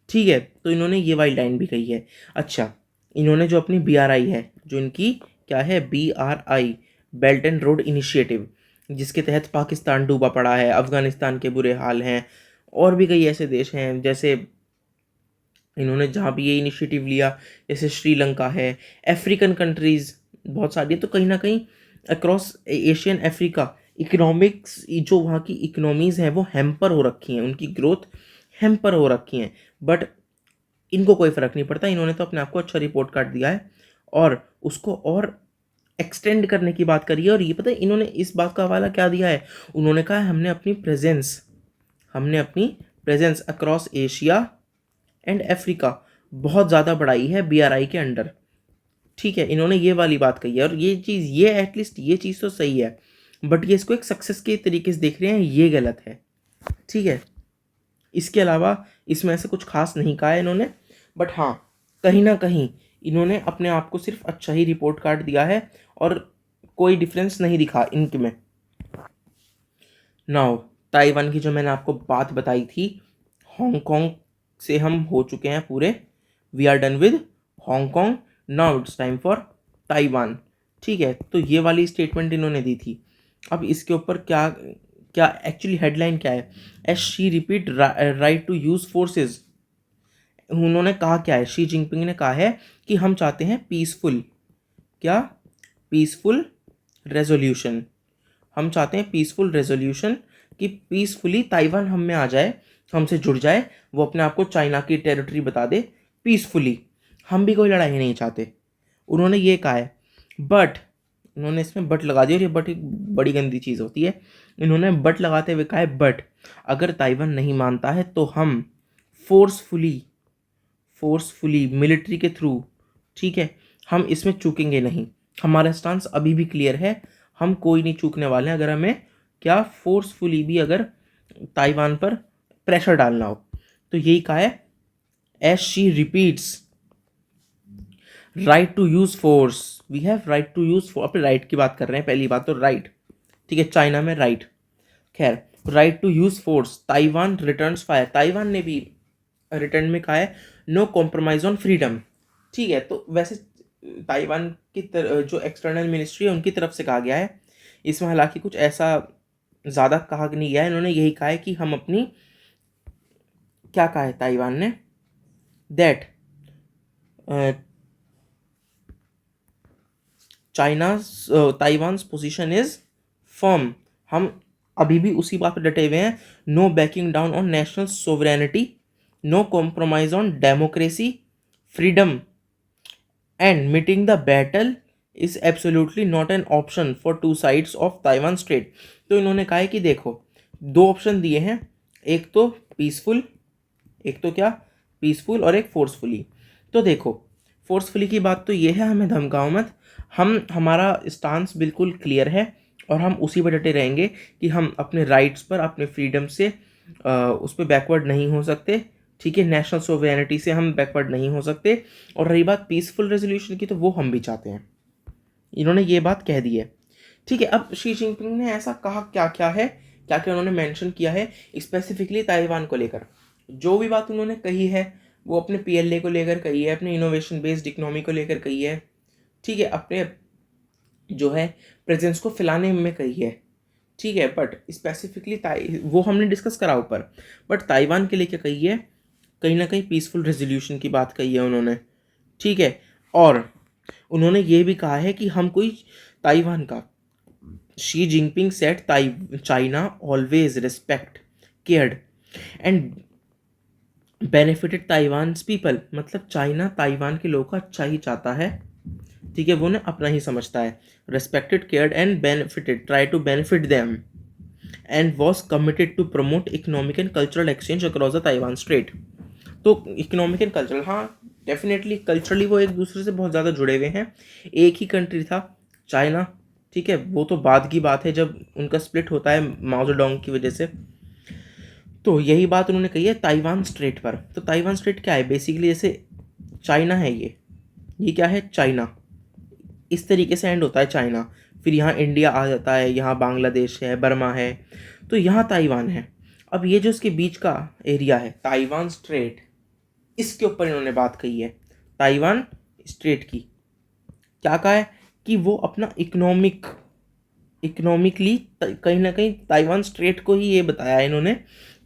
ठीक है, तो इन्होंने ये वाली लाइन भी कही है। अच्छा, इन्होंने जो अपनी BRI है, जो इनकी क्या है, BRI, belt and road initiative, जिसके तहत पाकिस्तान डूबा पड़ा है, अफगानिस्तान के बुरे हाल हैं, और भी कई ऐसे देश हैं जैसे इन्होंने जहाँ भी ये इनिशिएटिव लिया, जैसे श्रीलंका है, अफ्रीकन कंट्रीज़ बहुत सारी है। तो कहीं ना कहीं अक्रॉस एशियन अफ्रीका इकोनॉमिक्स, जो वहाँ की इकोनॉमीज़ हैं वो हैम्पर हो रखी हैं, उनकी ग्रोथ हैम्पर हो रखी हैं। बट इनको कोई फ़र्क नहीं पड़ता, इन्होंने तो अपने आप को अच्छा रिपोर्ट कार्ड दिया है, और उसको और एक्सटेंड करने की बात करी है। और ये पता है इन्होंने इस बात का हवाला क्या दिया है, उन्होंने कहा है हमने अपनी presence across Asia and Africa बहुत ज़्यादा बढ़ाई है BRI के अंडर। ठीक है, इन्होंने ये वाली बात कही है, और ये चीज़, ये एटलीस्ट ये चीज़ तो सही है, बट ये इसको एक सक्सेस के तरीके से देख रहे हैं, ये गलत है। ठीक है, इसके अलावा इसमें ऐसे कुछ खास नहीं कहा है इन्होंने, बट हाँ, कहीं ना कहीं इन्होंने अपने आप को सिर्फ अच्छा ही रिपोर्ट कार्ड दिया है, और कोई डिफरेंस नहीं दिखा इनके में। नाउ ताइवान की जो मैंने आपको बात बताई थी, हांगकांग से हम हो चुके हैं पूरे, we are done with Hong Kong, now it's time for Taiwan. ठीक है, तो ये वाली स्टेटमेंट इन्होंने दी थी। अब इसके ऊपर क्या क्या एक्चुअली हेडलाइन क्या है, as she repeat right to use forces. उन्होंने कहा क्या है, शी जिनपिंग ने कहा है कि हम चाहते हैं पीसफुल, क्या, पीसफुल रेजोल्यूशन। हम चाहते हैं पीसफुल रेजोल्यूशन, कि पीसफुली ताइवान हम में आ जाए, हमसे जुड़ जाए, वो अपने आप को चाइना की टेरिटरी बता दे पीसफुली। हम भी कोई लड़ाई नहीं चाहते। उन्होंने ये कहा है, बट उन्होंने इसमें बट लगा दिया, और ये बट एक बड़ी गंदी चीज़ होती है। इन्होंने बट लगाते हुए कहा है, बट अगर ताइवान नहीं मानता है तो हम फोर्सफुली मिलिट्री के थ्रू, ठीक है, हम इसमें चूकेंगे नहीं। हमारा स्टांस अभी भी क्लियर है, हम कोई नहीं चूकने वाले हैं। अगर हमें क्या फोर्सफुली भी अगर ताइवान पर प्रेशर डालना हो तो यही कहा है। As she repeats right to use force, we have right to use force. अपने राइट की बात कर रहे हैं, पहली बात तो राइट, ठीक है, चाइना में राइट, खैर right to use force, Taiwan returns fire, Taiwan ने भी रिटर्न में कहा है नो कॉम्प्रोमाइज ऑन फ्रीडम, ठीक है। तो वैसे ताइवान की जो एक्सटर्नल मिनिस्ट्री है उनकी तरफ से कहा गया है, इसमें हालांकि कुछ ऐसा ज़्यादा कहा नहीं गया है। इन्होंने यही कहा है कि हम अपनी, क्या कहा है ताइवान ने, that Taiwan's position is firm, हम अभी भी उसी बात पर डटे हुए हैं। No backing down on national sovereignty, no compromise on democracy, freedom and meeting the battle is absolutely not an option for two sides of Taiwan strait. तो इन्होंने कहा है कि देखो, दो ऑप्शन दिए हैं, एक तो पीसफुल, एक तो क्या पीसफुल, और एक फोर्सफुली। तो देखो, फोर्सफुली की बात तो ये है, हमें धमकाओ मत, हमारा स्टांस बिल्कुल क्लियर है और हम उसी पर डटे रहेंगे कि हम अपने राइट्स पर, अपने फ्रीडम से उस पर बैकवर्ड नहीं हो सकते, ठीक है, नेशनल सोवरेनिटी से हम बैकवर्ड नहीं हो सकते। और रही बात पीसफुल रेजोल्यूशन की, तो वो हम भी चाहते हैं। इन्होंने ये बात कह दी है, ठीक है। अब शी जिनपिंग ने ऐसा कहा क्या क्या है, क्या क्या उन्होंने मेंशन किया है स्पेसिफिकली ताइवान को लेकर। जो भी बात उन्होंने कही है वो अपने PLA को लेकर कही है, अपने इनोवेशन बेस्ड इकोनॉमी को लेकर कही है, ठीक है, अपने जो है प्रेजेंस को फैलाने में कही है, ठीक है। बट स्पेसिफिकली वो हमने डिस्कस करा ऊपर, बट ताइवान के लिए क्या कही है, कहीं ना कहीं पीसफुल रेजोल्यूशन की बात कही है उन्होंने, ठीक है। और उन्होंने ये भी कहा है कि हम कोई ताइवान का, Xi Jinping said China always respect cared and benefited Taiwan's people, मतलब चाइना ताइवान के लोगों का अच्छा ही चाहता है, ठीक है, वो उन्हें अपना ही समझता है। Respected cared and benefited, try to benefit them and was committed to promote economic and cultural exchange across the Taiwan strait. तो इकोनॉमिक एंड कल्चरल, हाँ डेफिनेटली कल्चरली वो एक दूसरे से बहुत ज़्यादा जुड़े हुए हैं। एक ही कंट्री था चाइना, ठीक है, वो तो बाद की बात है जब उनका स्प्लिट होता है माओ जेडोंग की वजह से। तो यही बात उन्होंने कही है ताइवान स्ट्रेट पर। तो ताइवान स्ट्रेट क्या है, बेसिकली जैसे चाइना है, ये क्या है, चाइना, इस तरीके से एंड होता है चाइना, फिर यहाँ इंडिया आ जाता है, यहाँ बांग्लादेश है, बर्मा है, तो यहाँ ताइवान है। अब ये जो इसके बीच का एरिया है ताइवान स्ट्रेट, इसके ऊपर इन्होंने बात कही है, ताइवान स्ट्रेट की। क्या कहा है कि वो अपना इकोनॉमिकली कहीं ना कहीं ताइवान स्ट्रेट को ही ये बताया है इन्होंने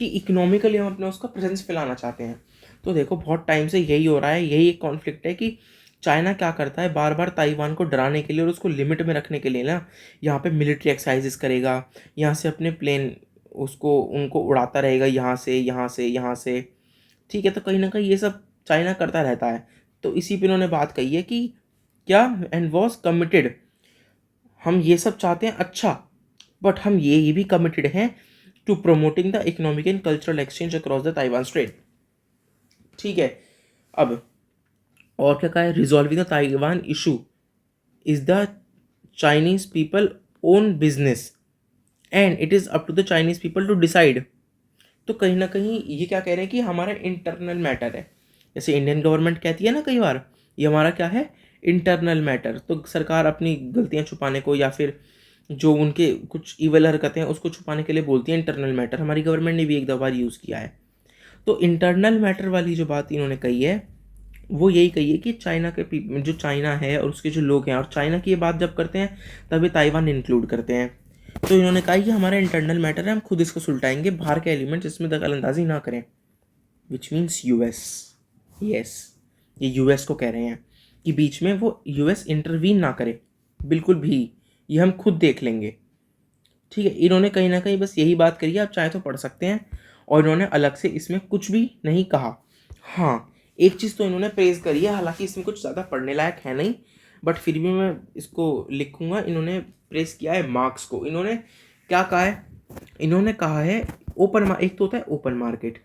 कि इकोनॉमिकली हम अपने उसका प्रेजेंस फैलाना चाहते हैं। तो देखो बहुत टाइम से यही हो रहा है, यही एक कॉन्फ्लिक्ट है कि चाइना क्या करता है, बार बार ताइवान को डराने के लिए और उसको लिमिट में रखने के लिए ना, यहाँ पे मिलिट्री एक्सरसाइजेस करेगा, यहाँ से अपने प्लेन उसको उनको उड़ाता रहेगा, यहाँ से यहाँ से यहाँ से, ठीक है। तो कहीं ना कहीं ये सब चाइना करता रहता है। तो इसी पे उन्होंने बात कही है कि क्या, एंड वॉज कमिटेड, हम ये सब चाहते हैं अच्छा, बट हम ये भी कमिटेड हैं to promoting the economic and cultural exchange across the Taiwan strait, ठीक है। अब और क्या कहा है, resolving the Taiwan issue is the Chinese people own business and it is up to the Chinese people to decide. तो कहीं ना कहीं ये क्या कह रहे हैं कि हमारा इंटरनल मैटर है, जैसे इंडियन गवर्नमेंट कहती है ना कई बार, ये हमारा क्या है, इंटरनल मैटर। तो सरकार अपनी गलतियां छुपाने को या फिर जो उनके कुछ ईवल हरकतें हैं उसको छुपाने के लिए बोलती है इंटरनल मैटर। हमारी गवर्नमेंट ने भी एक दो बार यूज़ किया है। तो इंटरनल मैटर वाली जो बात इन्होंने कही है वो यही कही है कि चाइना के जो चाइना है और उसके जो लोग हैं, और चाइना की ये बात जब करते हैं तभी ताइवान इंक्लूड करते हैं। तो इन्होंने कहा कि हमारा इंटरनल मैटर है, हम खुद इसको सुलटाएंगे, बाहर के एलिमेंट्स इसमें दखलंदाजी ना करें, विच मीन्स यूएस। यस, ये यूएस को कह रहे हैं कि बीच में वो यूएस इंटरवीन ना करे बिल्कुल भी, ये हम खुद देख लेंगे, ठीक है। इन्होंने कहीं ना कहीं बस यही बात करी है, आप चाहे तो पढ़ सकते हैं, और इन्होंने अलग से इसमें कुछ भी नहीं कहा। हाँ, एक चीज़ तो इन्होंने प्रेज़ करी है, हालांकि इसमें कुछ ज़्यादा पढ़ने लायक है नहीं, बट फिर भी मैं इसको लिखूँगा। इन्होंने प्रेज़ किया है मार्क्स को। इन्होंने क्या कहा है? इन्होंने कहा है एक तो होता है ओपन मार्केट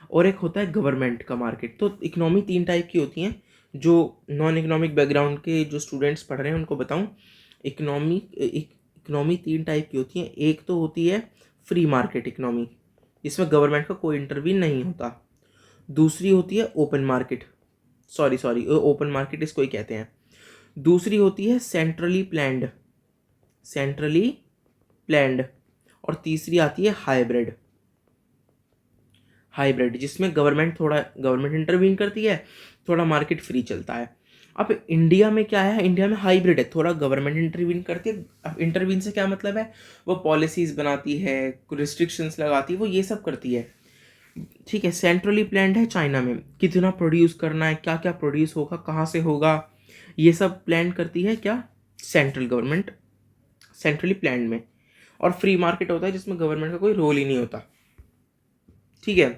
और एक होता है गवर्नमेंट का मार्केट। तो इकोनॉमी 3 टाइप की होती हैं। जो नॉन इकोनॉमिक बैकग्राउंड के जो स्टूडेंट्स पढ़ रहे हैं उनको बताऊं, इकोनॉमी 3 टाइप की होती है। एक तो होती है फ्री मार्केट इकोनॉमी, इसमें गवर्नमेंट का कोई इंटरवीन नहीं होता। दूसरी होती है open market, sorry open market इसको ही कहते हैं। दूसरी होती है सेंट्रली प्लान्ड, और तीसरी आती है हाइब्रिड, जिसमें गवर्नमेंट इंटरवीन करती है, थोड़ा मार्केट फ्री चलता है। अब इंडिया में क्या है? इंडिया में हाइब्रिड है, थोड़ा गवर्नमेंट इंटरवीन करती है। अब इंटरवीन से क्या मतलब है? वो पॉलिसीज बनाती है, रिस्ट्रिक्शंस लगाती है, वो ये सब करती है। ठीक है, सेंट्रली प्लान्ड है चाइना में, कितना प्रोड्यूस करना है, क्या क्या प्रोड्यूस होगा, कहाँ से होगा, ये सब प्लान करती है क्या? सेंट्रल गवर्नमेंट, सेंट्रली प्लान्ड में। और फ्री मार्केट होता है जिसमें गवर्नमेंट का कोई रोल ही नहीं होता। ठीक है,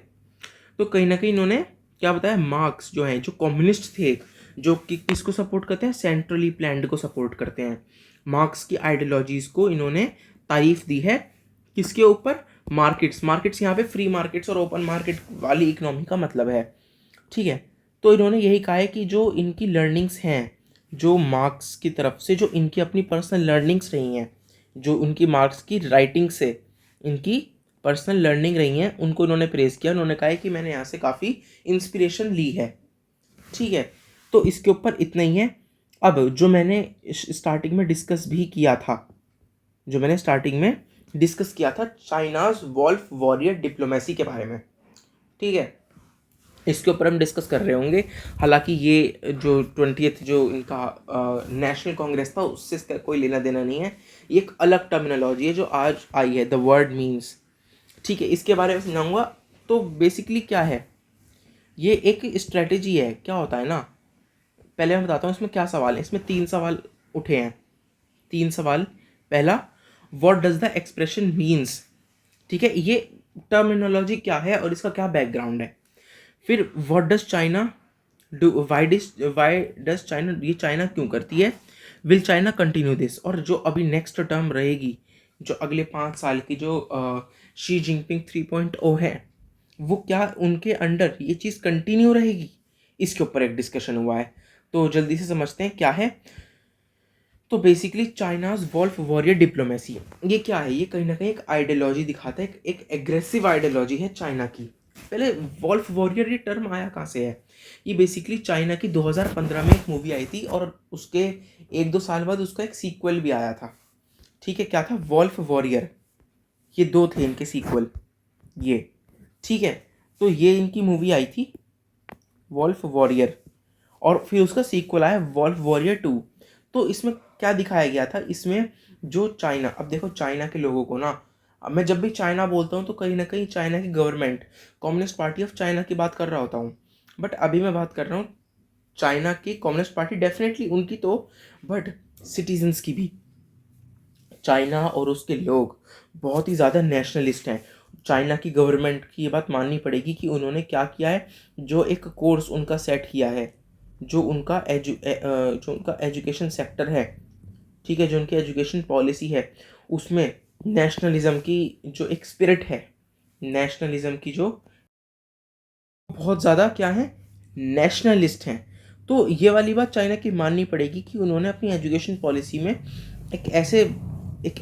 तो कहीं ना कहीं इन्होंने क्या बताया? मार्क्स जो हैं, जो कम्युनिस्ट थे, जो कि किसको सपोर्ट करते हैं? सेंट्रली प्लान्ड को सपोर्ट करते हैं। मार्क्स की आइडियोलॉजीज को इन्होंने तारीफ दी है। किसके ऊपर? मार्केट्स यहाँ पे फ्री मार्केट्स और ओपन मार्केट वाली इकोनॉमी का मतलब है। ठीक है, तो इन्होंने यही कहा है कि जो इनकी लर्निंग्स हैं, जो मार्क्स की तरफ से जो इनकी अपनी पर्सनल लर्निंग्स रही हैं, जो उनकी मार्क्स की राइटिंग से इनकी पर्सनल लर्निंग रही हैं, उनको इन्होंने प्रेज़ किया। उन्होंने कहा है कि मैंने यहाँ से काफ़ी इंस्पिरेशन ली है। ठीक है, तो इसके ऊपर इतना ही है। अब जो मैंने स्टार्टिंग में डिस्कस किया था चाइनाज वॉल्फ वॉरियर डिप्लोमेसी के बारे में। ठीक है, इसके ऊपर हम डिस्कस कर रहे होंगे। हालांकि ये जो 20th जो इनका नेशनल कांग्रेस था, उससे इसका कोई लेना देना नहीं है। ये एक अलग टर्मिनोलॉजी है जो आज आई है, द वर्ड मीन्स। ठीक है, इसके बारे में समझाऊंगा। तो बेसिकली क्या है, ये एक स्ट्रेटेजी है। क्या होता है ना, पहले मैं बताता हूँ इसमें क्या सवाल है। इसमें 3 सवाल उठे हैं, 3 सवाल। पहला, व्हाट डज ड एक्सप्रेशन मीन्स। ठीक है, ये टर्मिनोलॉजी क्या है और इसका क्या बैकग्राउंड है। फिर what does China do, why does China, ये चाइना क्यों करती है। विल चाइना कंटिन्यू दिस, और जो अभी नेक्स्ट टर्म रहेगी, जो अगले 5 साल की जो शी जिनपिंग 3.0 है, वो क्या उनके अंडर ये चीज़ कंटिन्यू रहेगी। इसके ऊपर एक डिस्कशन हुआ है, तो जल्दी से समझते हैं क्या है। तो basically China's wolf warrior diplomacy, ये क्या है? ये कहीं ना कहीं एक आइडियोलॉजी दिखाता है, एक एग्रेसिव आइडियोलॉजी है चाइना की। पहले वॉल्फ वॉरियर ये टर्म आया कहाँ से है? ये बेसिकली चाइना की 2015 में एक मूवी आई थी, और उसके 1-2 साल बाद उसका एक सीक्वल भी आया था। ठीक है, क्या था? Wolf warrior. ये 2 थे इनके सीक्वल, ये। ठीक है, तो ये इनकी मूवी आई थी वॉल्फ वॉरियर, और फिर उसका सीक्वल आया वॉल्फ वॉरियर 2। तो इसमें क्या दिखाया गया था? इसमें जो चाइना, अब देखो चाइना के लोगों को ना, अब मैं जब भी चाइना बोलता हूँ तो कहीं ना कहीं चाइना की government, communist party of China की बात कर रहा होता हूँ। बट अभी मैं बात कर रहा हूँ चाइना की कम्युनिस्ट पार्टी, डेफिनेटली उनकी तो, बट सिटीजन्स की भी। चाइना और उसके लोग बहुत ही ज़्यादा नेशनलिस्ट हैं। चाइना की गवर्नमेंट की ये बात माननी पड़ेगी कि उन्होंने क्या किया है, जो एक कोर्स उनका सेट किया है, जो उनका एजुकेशन सेक्टर है। ठीक है, जो उनकी एजुकेशन पॉलिसी है, उसमें नेशनलिज्म की जो एक स्पिरिट है, नेशनलिज्म की जो बहुत ज़्यादा क्या है, नेशनलिस्ट हैं। तो ये वाली बात चाइना की माननी पड़ेगी कि उन्होंने अपनी एजुकेशन पॉलिसी में एक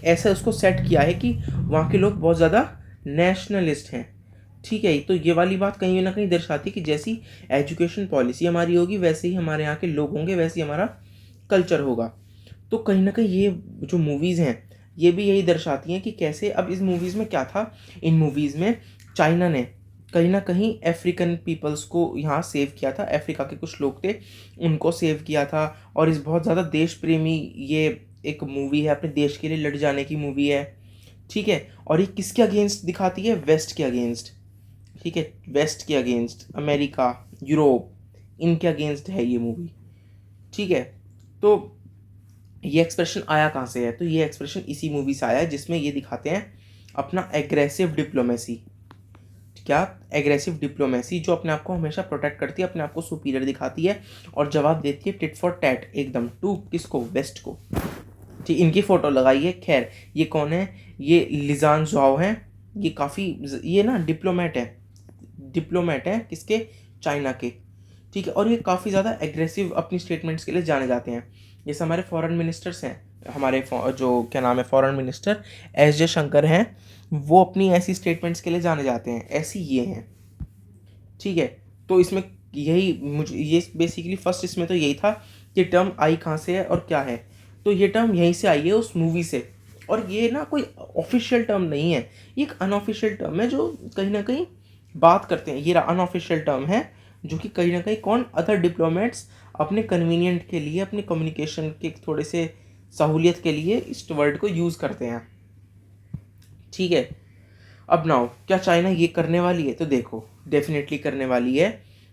ऐसा उसको सेट किया है कि वहाँ के लोग बहुत ज़्यादा नेशनलिस्ट हैं। ठीक है, तो ये वाली बात कहीं ना कहीं दर्शाती है कि जैसी एजुकेशन पॉलिसी हमारी होगी, वैसे ही हमारे यहाँ के लोग होंगे, वैसे ही हमारा कल्चर होगा। तो कहीं ना कहीं ये जो मूवीज़ हैं, ये भी यही दर्शाती हैं कि कैसे। अब इस मूवीज़ में क्या था, इन मूवीज़ में चाइना ने कहीं ना कहीं अफ्रीकन पीपल्स को यहाँ सेव किया था। अफ्रीका के कुछ लोग थे, उनको सेव किया था। और इस बहुत ज़्यादा देश प्रेमी ये एक मूवी है, अपने देश के लिए लड़ जाने की मूवी है। ठीक है, और ये किसके अगेंस्ट दिखाती है? वेस्ट के अगेंस्ट। ठीक है, वेस्ट के अगेंस्ट, अमेरिका, यूरोप, इनके अगेंस्ट है ये मूवी। ठीक है, तो ये एक्सप्रेशन आया कहाँ से है? तो ये एक्सप्रेशन इसी मूवी से आया है, जिसमें ये दिखाते हैं अपना एग्रेसिव डिप्लोमेसी। क्या? एग्रेसिव डिप्लोमेसी, जो अपने आप को हमेशा प्रोटेक्ट करती है, अपने आप को सुपीरियर दिखाती है और जवाब देती है टिट फॉर टैट एकदम, टू किसको? वेस्ट को। ठीक, इनकी फोटो लगाई है। खैर ये कौन है? ये लिजान ज़ाओ हैं। ये काफ़ी, ये ना डिप्लोमेट है किसके? चाइना के। ठीक है, और ये काफ़ी ज़्यादा एग्रेसिव अपनी स्टेटमेंट्स के लिए जाने जाते हैं। जैसे हमारे फॉरेन मिनिस्टर्स हैं, हमारे जो क्या नाम है, फॉरेन मिनिस्टर एस जयशंकर हैं, वो अपनी ऐसी स्टेटमेंट्स के लिए जाने जाते हैं, ऐसी ये हैं। ठीक है, तो इसमें यही मुझे ये बेसिकली फर्स्ट इसमें तो यही था कि टर्म आई कहाँ से है और क्या है। तो ये टर्म यहीं से आई है, उस मूवी से। और ये ना कोई ऑफिशियल टर्म नहीं है, ये एक अनऑफिशियल टर्म है जो कहीं ना कहीं बात करते हैं। ये अनऑफिशियल टर्म है जो कि कहीं ना कहीं कौन? अदर डिप्लोमेट्स अपने कन्वीनियंट के लिए, अपने कम्युनिकेशन के थोड़े से सहूलियत के लिए इस वर्ड को यूज़ करते हैं। ठीक है, अब नाउ क्या चाइना ये करने वाली है? तो देखो डेफिनेटली करने वाली है।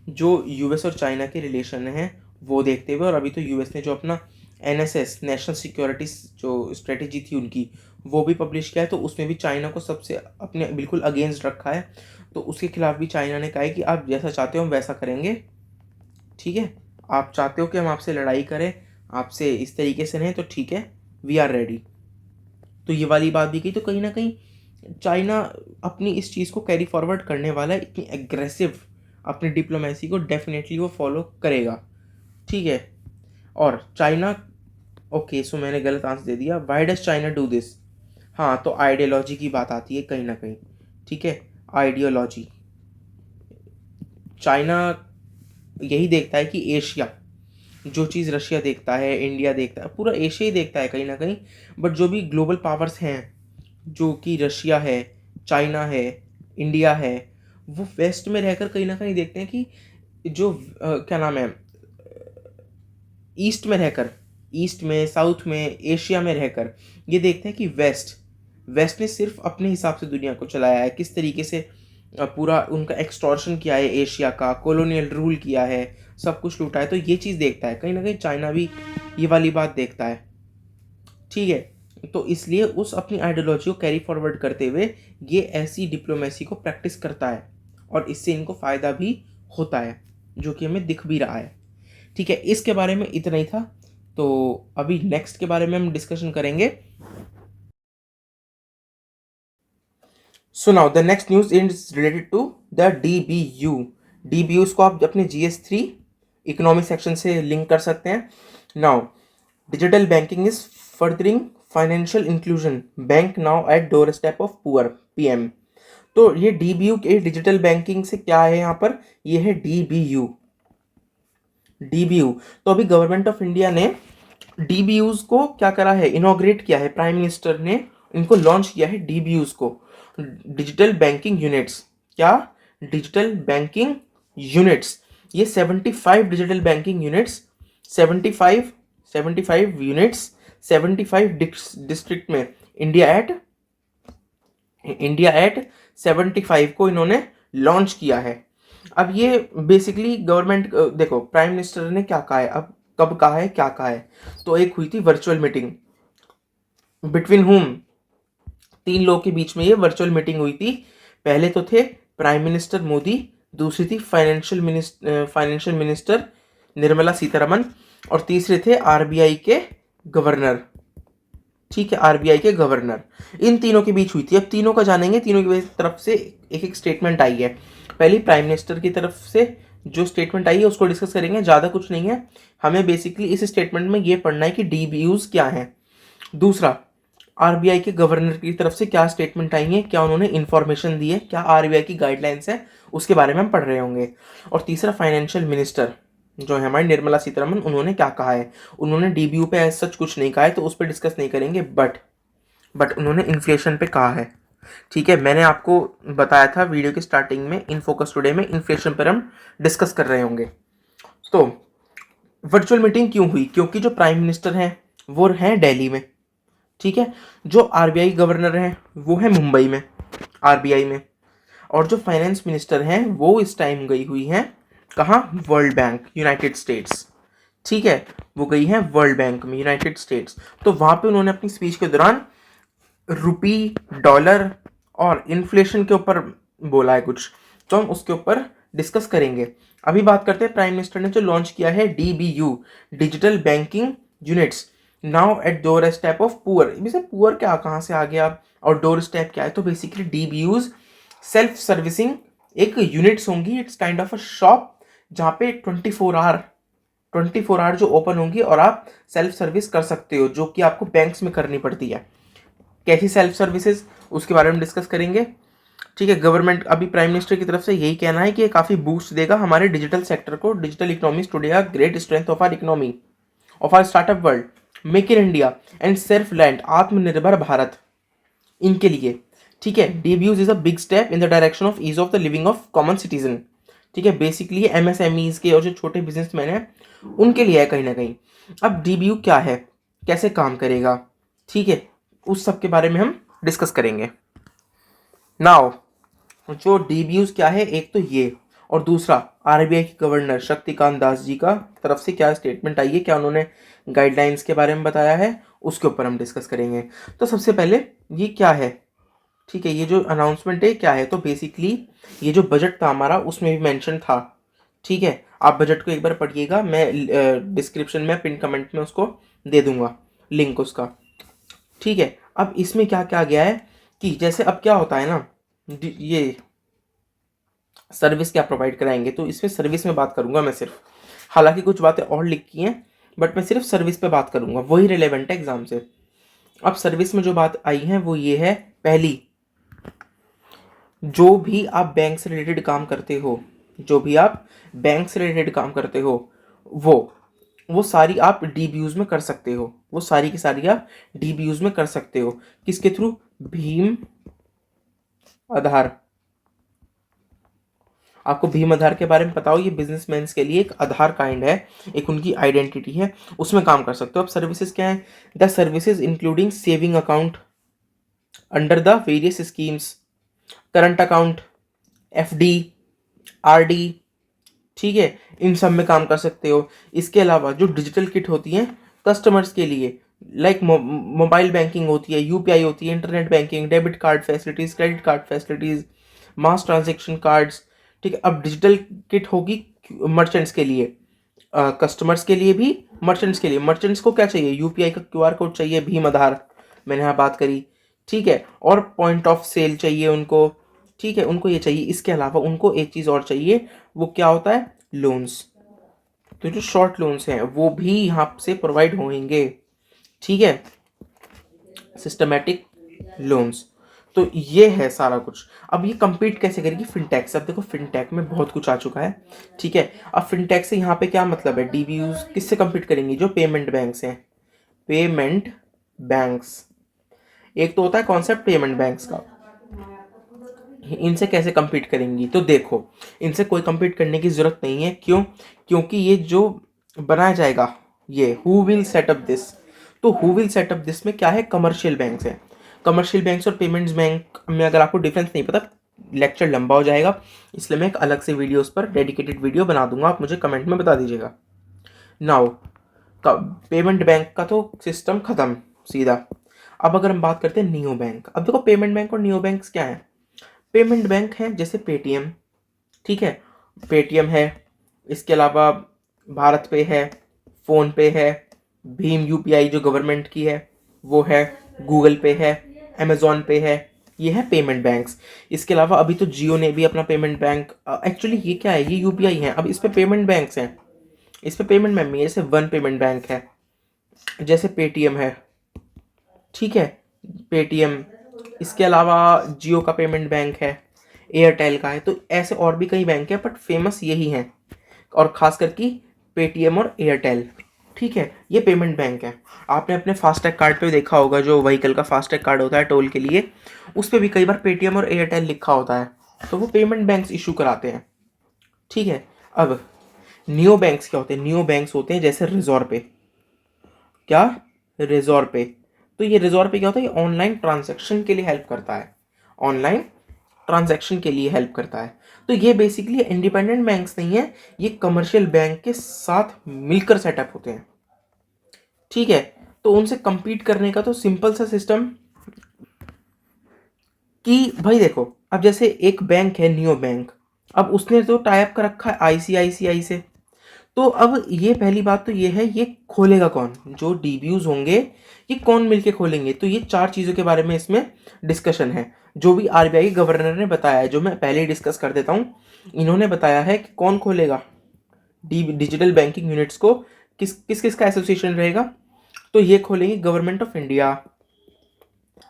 जो यूएस और चाइना के रिलेशन हैं वो देखते हुए, और अभी तो यूएस ने जो अपना एनएसएस नेशनल सिक्योरिटी जो स्ट्रेटेजी थी उनकी, वो भी पब्लिश किया है, तो उसमें भी चाइना को सबसे अपने बिल्कुल अगेंस्ट रखा है। तो उसके खिलाफ भी चाइना ने कहा है कि आप जैसा चाहते हो हम वैसा करेंगे। ठीक है, आप चाहते हो कि हम आपसे लड़ाई करें, आपसे इस तरीके से नहीं, तो ठीक है, वी आर रेडी। तो ये वाली बात भी की। तो कहीं ना कहीं चाइना अपनी इस चीज़ को कैरी फॉरवर्ड करने वाला है, इतनी एग्रेसिव अपनी डिप्लोमेसी को डेफिनेटली वो फॉलो करेगा। ठीक है, और चाइना, ओके सो मैंने गलत आंसर दे दिया। Why does China do this? हाँ, तो आइडियोलॉजी की बात आती है कहीं ना कहीं। ठीक है, आइडियोलॉजी। चाइना यही देखता है कि एशिया, जो चीज़ रशिया देखता है, इंडिया देखता है, पूरा एशिया ही देखता है कहीं ना कहीं। बट जो भी ग्लोबल पावर्स हैं, जो कि रशिया है, चाइना है, इंडिया है, वो वेस्ट में रहकर कहीं ना कहीं देखते हैं कि जो क्या नाम है, ईस्ट में रहकर, ईस्ट में, साउथ में, एशिया में रहकर ये देखते हैं कि वेस्ट ने सिर्फ अपने हिसाब से दुनिया को चलाया है, किस तरीके से पूरा उनका एक्सटॉर्शन किया है, एशिया का कॉलोनियल रूल किया है, सब कुछ लूटा है। तो ये चीज़ देखता है कहीं ना कहीं, चाइना भी ये वाली बात देखता है। ठीक है, तो इसलिए उस अपनी आइडियोलॉजी को कैरी फॉरवर्ड करते हुए ये ऐसी डिप्लोमेसी को प्रैक्टिस करता है, और इससे इनको फ़ायदा भी होता है, जो कि हमें दिख भी रहा है। ठीक है, इसके बारे में इतना ही था। तो अभी नेक्स्ट के बारे में हम डिस्कशन करेंगे। So now the next news is related to the DBU। DBU को आप अपने GS3 इकोनॉमिक सेक्शन से लिंक कर सकते हैं। Now digital banking is furthering financial inclusion, bank now at door step of poor, PM। तो ये DBU के डिजिटल बैंकिंग से क्या है यहाँ पर? ये है DBU। तो अभी गवर्नमेंट ऑफ इंडिया ने DBUs को क्या करा है? इनॉग्रेट किया है, प्राइम मिनिस्टर ने इनको लॉन्च किया है DBUs को, डिजिटल बैंकिंग यूनिट्स। क्या? Digital banking units. ये 75 digital banking units, 75 units 75 district में, इंडिया एट 75 को इन्होंने लॉन्च किया है। अब ये बेसिकली गवर्नमेंट, देखो प्राइम मिनिस्टर ने क्या कहा है, अब कब कहा है, क्या कहा है। तो एक हुई थी वर्चुअल मीटिंग बिटवीन हुम, 3 लोगों के बीच में ये वर्चुअल मीटिंग हुई थी। पहले तो थे प्राइम मिनिस्टर मोदी, दूसरी थी फाइनेंशियल मिनिस्टर निर्मला सीतारमन, और तीसरे थे RBI के गवर्नर। ठीक है, RBI के गवर्नर, इन तीनों के बीच हुई थी। अब तीनों का जानेंगे, तीनों की तरफ से एक एक स्टेटमेंट आई है। पहली प्राइम मिनिस्टर की तरफ से जो स्टेटमेंट आई है उसको डिस्कस करेंगे, ज़्यादा कुछ नहीं है, हमें बेसिकली इस स्टेटमेंट में ये पढ़ना है कि DBUs क्या है। दूसरा, RBI के गवर्नर की तरफ से क्या स्टेटमेंट आई है, क्या उन्होंने इन्फॉर्मेशन दी है, क्या RBI की गाइडलाइंस है, उसके बारे में हम पढ़ रहे होंगे। और तीसरा, फाइनेंशियल मिनिस्टर जो है हमारी निर्मला सीतारमन, उन्होंने क्या कहा है। उन्होंने DBU पे ऐसा सच कुछ नहीं कहा है, तो उस पर डिस्कस नहीं करेंगे, बट उन्होंने इन्फ्लेशन पे कहा है। ठीक है, मैंने आपको बताया था वीडियो की स्टार्टिंग में, इन फोकस टुडे में इन्फ्लेशन पर हम डिस्कस कर रहे होंगे। तो वर्चुअल मीटिंग क्यों हुई? क्योंकि जो प्राइम मिनिस्टर हैं वो हैं दिल्ली में। ठीक है, जो RBI गवर्नर हैं वो है मुंबई में, RBI में, और जो फाइनेंस मिनिस्टर हैं वो इस टाइम गई हुई हैं कहाँ? World bank, United states. ठीक है, वो गई हैं वर्ल्ड बैंक में, यूनाइटेड स्टेट्स। तो वहाँ पे उन्होंने अपनी स्पीच के दौरान रुपी, डॉलर और इन्फ्लेशन के ऊपर बोला है कुछ। तो हम उसके ऊपर डिस्कस करेंगे। अभी बात करते हैं प्राइम मिनिस्टर ने जो लॉन्च किया है DBU, digital banking units, now at door step of poor. वैसे पुअर क्या, कहाँ से आ गया और डोर स्टेप क्या है? तो बेसिकली DBUs सेल्फ सर्विसिंग एक यूनिट्स होंगी, it's kind of a shop जहाँ पे 24 आवर जो ओपन होंगी और आप सेल्फ सर्विस कर सकते हो, जो कि आपको बैंक्स में करनी पड़ती है। कैसी सेल्फ सर्विसेज, उसके बारे में डिस्कस करेंगे। ठीक है, गवर्नमेंट अभी प्राइम मिनिस्टर की तरफ से यही कहना है कि ये काफ़ी बूस्ट देगा हमारे डिजिटल सेक्टर को। Digital economy today are great strength of our economy, of our startup world, make in India and self land, आत्मनिर्भर भारत, इनके लिए। ठीक है, DBUs is a big step in the direction of ease of the living of common citizen. ठीक है, basically MSMEs के और जो छोटे बिजनेसमैन हैं उनके लिए है कहीं ना कहीं। अब DBU क्या है, कैसे काम करेगा, ठीक है, उस सब के बारे में हम डिस्कस करेंगे। नाउ जो DBUs क्या है, एक तो ये, और दूसरा RBI के गवर्नर शक्तिकांत दास जी का तरफ से क्या स्टेटमेंट आई है, क्या उन्होंने गाइडलाइंस के बारे में बताया है, उसके ऊपर हम डिस्कस करेंगे। तो सबसे पहले ये क्या है, ठीक है, ये जो अनाउंसमेंट है क्या है? तो बेसिकली ये जो बजट था हमारा उसमें भी मेंशन था। ठीक है, आप बजट को एक बार पढ़िएगा, मैं डिस्क्रिप्शन में पिन कमेंट में उसको दे दूंगा लिंक उसका। ठीक है, अब इसमें क्या क्या गया है कि जैसे अब क्या होता है ना, ये सर्विस क्या प्रोवाइड कराएंगे, तो इसमें सर्विस में बात करूंगा मैं सिर्फ। हालांकि कुछ बातें और लिखी हैं बट मैं सिर्फ सर्विस पे बात करूंगा, वही रिलेवेंट है एग्जाम से। अब सर्विस में जो बात आई है वो ये है, पहली, जो भी आप बैंक से रिलेटेड काम करते हो, जो भी आप बैंक से रिलेटेड काम करते हो, वो सारी आप DBUs में कर सकते हो, वो सारी की सारी आप DBUs में कर सकते हो। किसके थ्रू? भीम आधार। आपको भीम आधार के बारे में पता हो, ये बिजनेसमैन के लिए एक आधार काइंड है, एक उनकी आइडेंटिटी है, उसमें काम कर सकते हो। अब सर्विसेज क्या है? The services including saving account under the various schemes, current account, FD, RD, ठीक है, इन सब में काम कर सकते हो। इसके अलावा जो डिजिटल किट होती है कस्टमर्स के लिए, लाइक मोबाइल बैंकिंग होती है, UPI होती है, internet banking, debit card facilities, credit card facilities, mass transaction cards. ठीक है, अब डिजिटल किट होगी मर्चेंट्स के लिए, कस्टमर्स के लिए भी, मर्चेंट्स के लिए। मर्चेंट्स को क्या चाहिए? UPI का QR कोड चाहिए, भीम आधार, मैंने यहाँ बात करी। ठीक है, और पॉइंट ऑफ सेल चाहिए उनको। ठीक है, उनको ये चाहिए। इसके अलावा उनको एक चीज़ और चाहिए, वो क्या होता है? लोन्स। तो जो शॉर्ट लोन्स हैं वो भी यहाँ से प्रोवाइड होंगे। ठीक है, सिस्टमेटिक लोन्स। तो ये है सारा कुछ। अब ये compete कैसे करेगी? फिनटेक से। अब देखो फिनटेक में बहुत कुछ आ चुका है। ठीक है, अब फिनटेक से यहाँ पे क्या मतलब है? DBUs किससे compete करेंगी? जो पेमेंट बैंक्स हैं, पेमेंट बैंक्स। एक तो होता है कॉन्सेप्ट पेमेंट बैंक्स का, इनसे कैसे compete करेंगी? तो देखो, इनसे कोई compete करने की जरूरत नहीं है। क्यों? क्योंकि ये जो बनाया जाएगा, ये हु विल सेटअप दिस, तो हु विल सेटअप दिस में क्या है? कमर्शियल बैंक्स हैं। कमर्शियल बैंक्स और पेमेंट्स बैंक में अगर आपको डिफरेंस नहीं पता, लेक्चर लंबा हो जाएगा, इसलिए मैं एक अलग से वीडियो उस पर डेडिकेटेड वीडियो बना दूंगा, आप मुझे कमेंट में बता दीजिएगा। नाउ पेमेंट बैंक का तो सिस्टम खत्म सीधा। अब अगर हम बात करते हैं नियो बैंक, अब देखो पेमेंट बैंक और नियो बैंक्स क्या है? पेमेंट बैंक है जैसे पेटीएम, ठीक है, पेटीएम है, इसके अलावा भारत पे है, फ़ोन पे है, भीम UPI जो गवर्नमेंट की है वो है, गूगल पे है, अमेजोन पे है, ये है पेमेंट बैंक्स। इसके अलावा अभी तो जियो ने भी अपना पेमेंट बैंक, एक्चुअली ये क्या है? ये UPI है, अब इस पे पेमेंट बैंक्स हैं, इस पे पेमेंट बैंक जैसे वन पेमेंट बैंक है, जैसे पेटीएम है। ठीक है, पेटीएम, इसके अलावा जियो का पेमेंट बैंक है, एयरटेल का है, तो ऐसे और भी कई बैंक है बट फेमस यही हैं, और खास करके पेटीएम और एयरटेल। ठीक है, ये पेमेंट बैंक है। आपने अपने फास्टैग कार्ड पे देखा होगा, जो व्हीकल का फास्टैग कार्ड होता है टोल के लिए, उस पर भी कई बार पेटीएम और एयरटेल लिखा होता है, तो वो पेमेंट बैंक्स इशू कराते हैं। ठीक है, अब नियो बैंक्स क्या होते हैं? नियो बैंक्स होते हैं जैसे रिजॉर पे, क्या? रिजॉर पे। तो ये रिजॉर पे क्या होता है? ये ऑनलाइन ट्रांजैक्शन के लिए हेल्प करता है, ऑनलाइन ट्रांजैक्शन के लिए हेल्प करता है। तो ये बेसिकली इंडिपेंडेंट बैंक्स नहीं है, ये कमर्शियल बैंक के साथ मिलकर सेटअप होते हैं। ठीक है, तो उनसे compete करने का तो सिंपल सा सिस्टम कि भाई देखो, अब जैसे एक बैंक है नियो बैंक, अब उसने तो टाई अप कर रखा है आईसीआईसीआई से, तो अब ये पहली बात तो ये है, ये खोलेगा कौन, जो डीबीयूज होंगे ये कौन मिलके खोलेंगे। तो ये चार चीज़ों के बारे में इसमें डिस्कशन है, जो भी आरबीआई गवर्नर ने बताया है, जो मैं पहले ही डिस्कस कर देता हूँ। इन्होंने बताया है कि कौन खोलेगा डिजिटल बैंकिंग यूनिट्स को, किस का एसोसिएशन रहेगा। तो ये खोलेंगे government of India,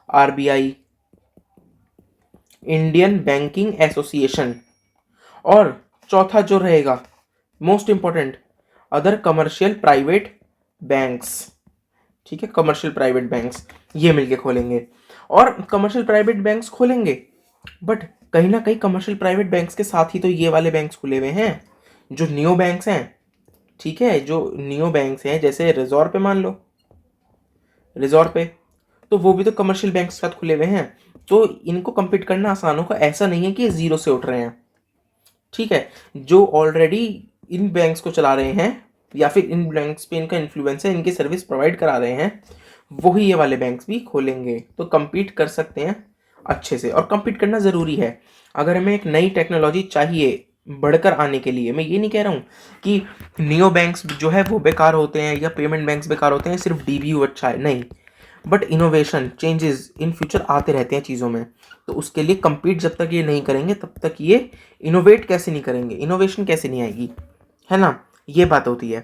RBI, Indian banking association, और चौथा जो रहेगा most important, other commercial private banks. ठीक है, कमर्शियल प्राइवेट बैंक्स ये मिलके खोलेंगे। और कमर्शियल प्राइवेट बैंक्स खोलेंगे, बट कहीं ना कहीं कमर्शियल प्राइवेट बैंक्स के साथ ही तो ये वाले बैंक्स खुले हुए हैं जो नियो बैंक्स हैं। ठीक है, जो नियो बैंक्स हैं, जैसे रिजॉर्व पे मान लो, रिजॉर्व पे, तो वो भी तो कमर्शियल बैंक्स के साथ खुले हुए हैं। तो इनको compete करना आसान होगा, ऐसा नहीं है कि ये जीरो से उठ रहे हैं। ठीक है, जो ऑलरेडी इन बैंक्स को चला रहे हैं या फिर इन बैंक्स पे इनका इन्फ्लुएंस है, इनकी सर्विस प्रोवाइड करा रहे हैं, वही ये वाले बैंक्स भी खोलेंगे, तो compete कर सकते हैं अच्छे से। और compete करना ज़रूरी है। अगर हमें एक नई टेक्नोलॉजी चाहिए बढ़कर आने के लिए, मैं ये नहीं कह रहा हूँ कि नियो बैंक्स जो है वो बेकार होते हैं या पेमेंट बैंक्स बेकार होते हैं, सिर्फ डीबीयू अच्छा है, नहीं। But innovation changes in future आते रहते हैं चीज़ों में, तो उसके लिए compete जब तक ये नहीं करेंगे तब तक ये इनोवेट कैसे नहीं करेंगे, इनोवेशन कैसे नहीं आएगी, है ना, ये बात होती है।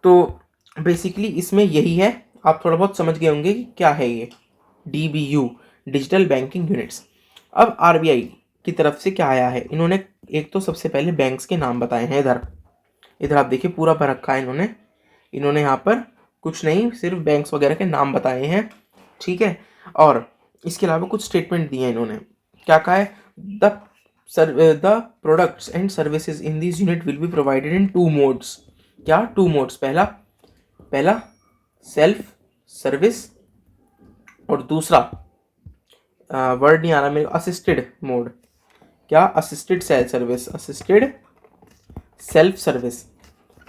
तो बेसिकली इसमें यही है, आप थोड़ा बहुत समझ गए होंगे कि क्या है ये डीबीयू, डिजिटल बैंकिंग यूनिट्स। अब आरबीआई की तरफ से क्या आया है, इन्होंने एक तो सबसे पहले बैंक्स के नाम बताए हैं। इधर इधर आप देखिए पूरा भर रखा है इन्होंने यहाँ पर कुछ नहीं, सिर्फ बैंक्स वगैरह के नाम बताए हैं। ठीक है, और इसके अलावा कुछ स्टेटमेंट दिए हैं इन्होंने। क्या कहा है, the products and services in this unit will be provided in two modes. क्या टू मोड्स, पहला पहला सेल्फ सर्विस, और दूसरा वर्ड नहीं आ रहा मेरे को, असिस्टेड मोड। क्या, assisted self service, assisted self service.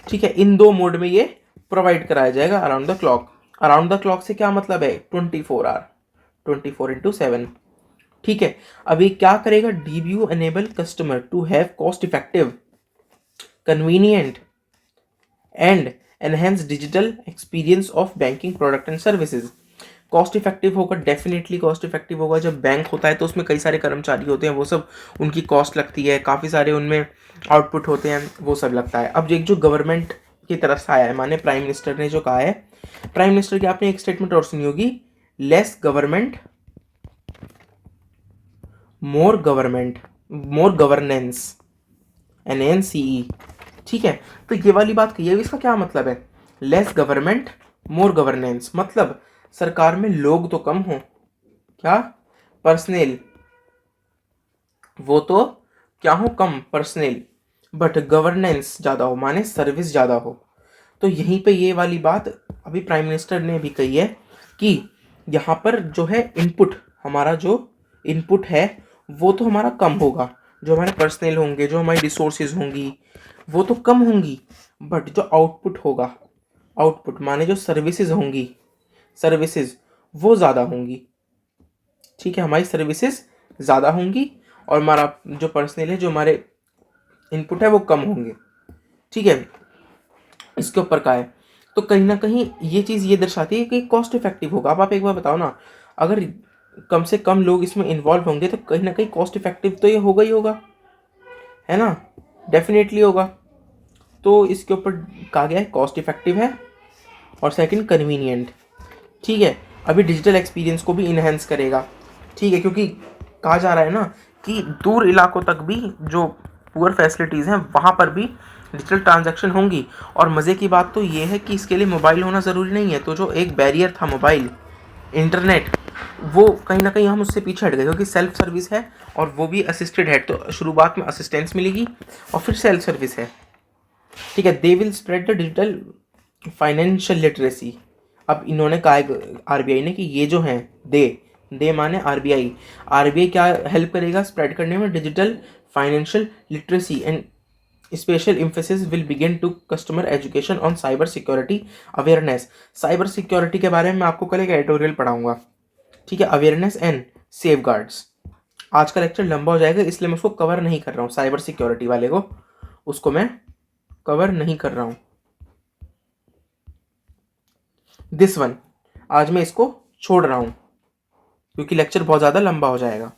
ठीक है, इन दो मोड में ये प्रोवाइड कराया जाएगा around the clock. Around the clock से क्या मतलब है, 24 आवर, 24/7। ठीक है, अभी क्या करेगा, DBU enable customer to have cost effective, convenient and enhance digital experience of banking product and services. Cost effective होगा, डेफिनेटली कॉस्ट इफेक्टिव होगा। जब बैंक होता है तो उसमें कई सारे कर्मचारी होते हैं, वो सब उनकी कॉस्ट लगती है, काफ़ी सारे उनमें आउटपुट होते हैं, वो सब लगता है। अब एक जो गवर्नमेंट की तरफ से आया है, माने प्राइम मिनिस्टर ने जो कहा है, प्राइम मिनिस्टर की आपने एक स्टेटमेंट और सुनी होगी, लेस गवर्नमेंट मोर गवर्नमेंट मोर गवर्नेंस, NNCE। ठीक है, तो ये वाली बात कही है। इसका क्या मतलब है, लेस गवर्नमेंट मोर गवर्नेंस, मतलब सरकार में लोग तो कम हो, क्या, पर्सनल वो तो क्या हो, कम पर्सनल, बट गवर्नेंस ज़्यादा हो, माने सर्विस ज़्यादा हो। तो यहीं पे ये वाली बात अभी प्राइम मिनिस्टर ने भी कही है कि यहाँ पर जो है इनपुट, हमारा जो इनपुट है वो तो हमारा कम होगा, जो हमारे पर्सनल होंगे, जो हमारी रिसोर्सेज होंगी वो तो कम होंगी, बट जो आउटपुट होगा, आउटपुट माने जो सर्विसेज होंगी, सर्विसेज वो ज़्यादा होंगी। ठीक है, हमारी सर्विसेज ज़्यादा होंगी और हमारा जो पर्सनल है, जो हमारे इनपुट है वो कम होंगे। ठीक है, इसके ऊपर का है। तो कहीं ना कहीं ये चीज़ ये दर्शाती है कि कॉस्ट इफेक्टिव होगा। अब आप एक बार बताओ ना, अगर कम से कम लोग इसमें इन्वॉल्व होंगे तो कहीं ना कहीं कॉस्ट इफेक्टिव तो ये होगा ही होगा, है ना, डेफिनेटली होगा। तो इसके ऊपर कहा गया है कॉस्ट इफेक्टिव है, और सेकंड कन्वीनियंट। ठीक है, अभी डिजिटल एक्सपीरियंस को भी इन्हेंस करेगा। ठीक है, क्योंकि कहा जा रहा है ना कि दूर इलाकों तक भी जो पुअर फैसिलिटीज़ हैं वहाँ पर भी डिजिटल ट्रांजैक्शन होंगी। और मज़े की बात तो ये है कि इसके लिए मोबाइल होना ज़रूरी नहीं है। तो जो एक बैरियर था मोबाइल, इंटरनेट, वो कहीं ना कहीं हम उससे पीछे हट गए, क्योंकि सेल्फ सर्विस है और वो भी असिस्टेड है। तो शुरुआत में असिस्टेंस मिलेगी और फिर सेल्फ सर्विस है। ठीक है, they will spread the digital financial literacy. अब इन्होंने कहा है आरबीआई ने कि ये जो हैं दे माने आरबीआई क्या हेल्प करेगा स्प्रेड करने में, digital financial literacy and special emphasis will begin to customer education on cyber security awareness. Cyber security के बारे में मैं आपको कल एक एडिटोरियल पढ़ाऊंगा। ठीक है, अवेयरनेस एंड सेफगार्ड्स। आज का लेक्चर लंबा हो जाएगा, इसलिए मैं उसको कवर नहीं कर रहा हूँ। साइबर सिक्योरिटी वाले को उसको मैं कवर नहीं कर रहा हूँ। दिस वन आज मैं इसको छोड़ रहा हूँ क्योंकि लेक्चर बहुत ज़्यादा लंबा हो जाएगा,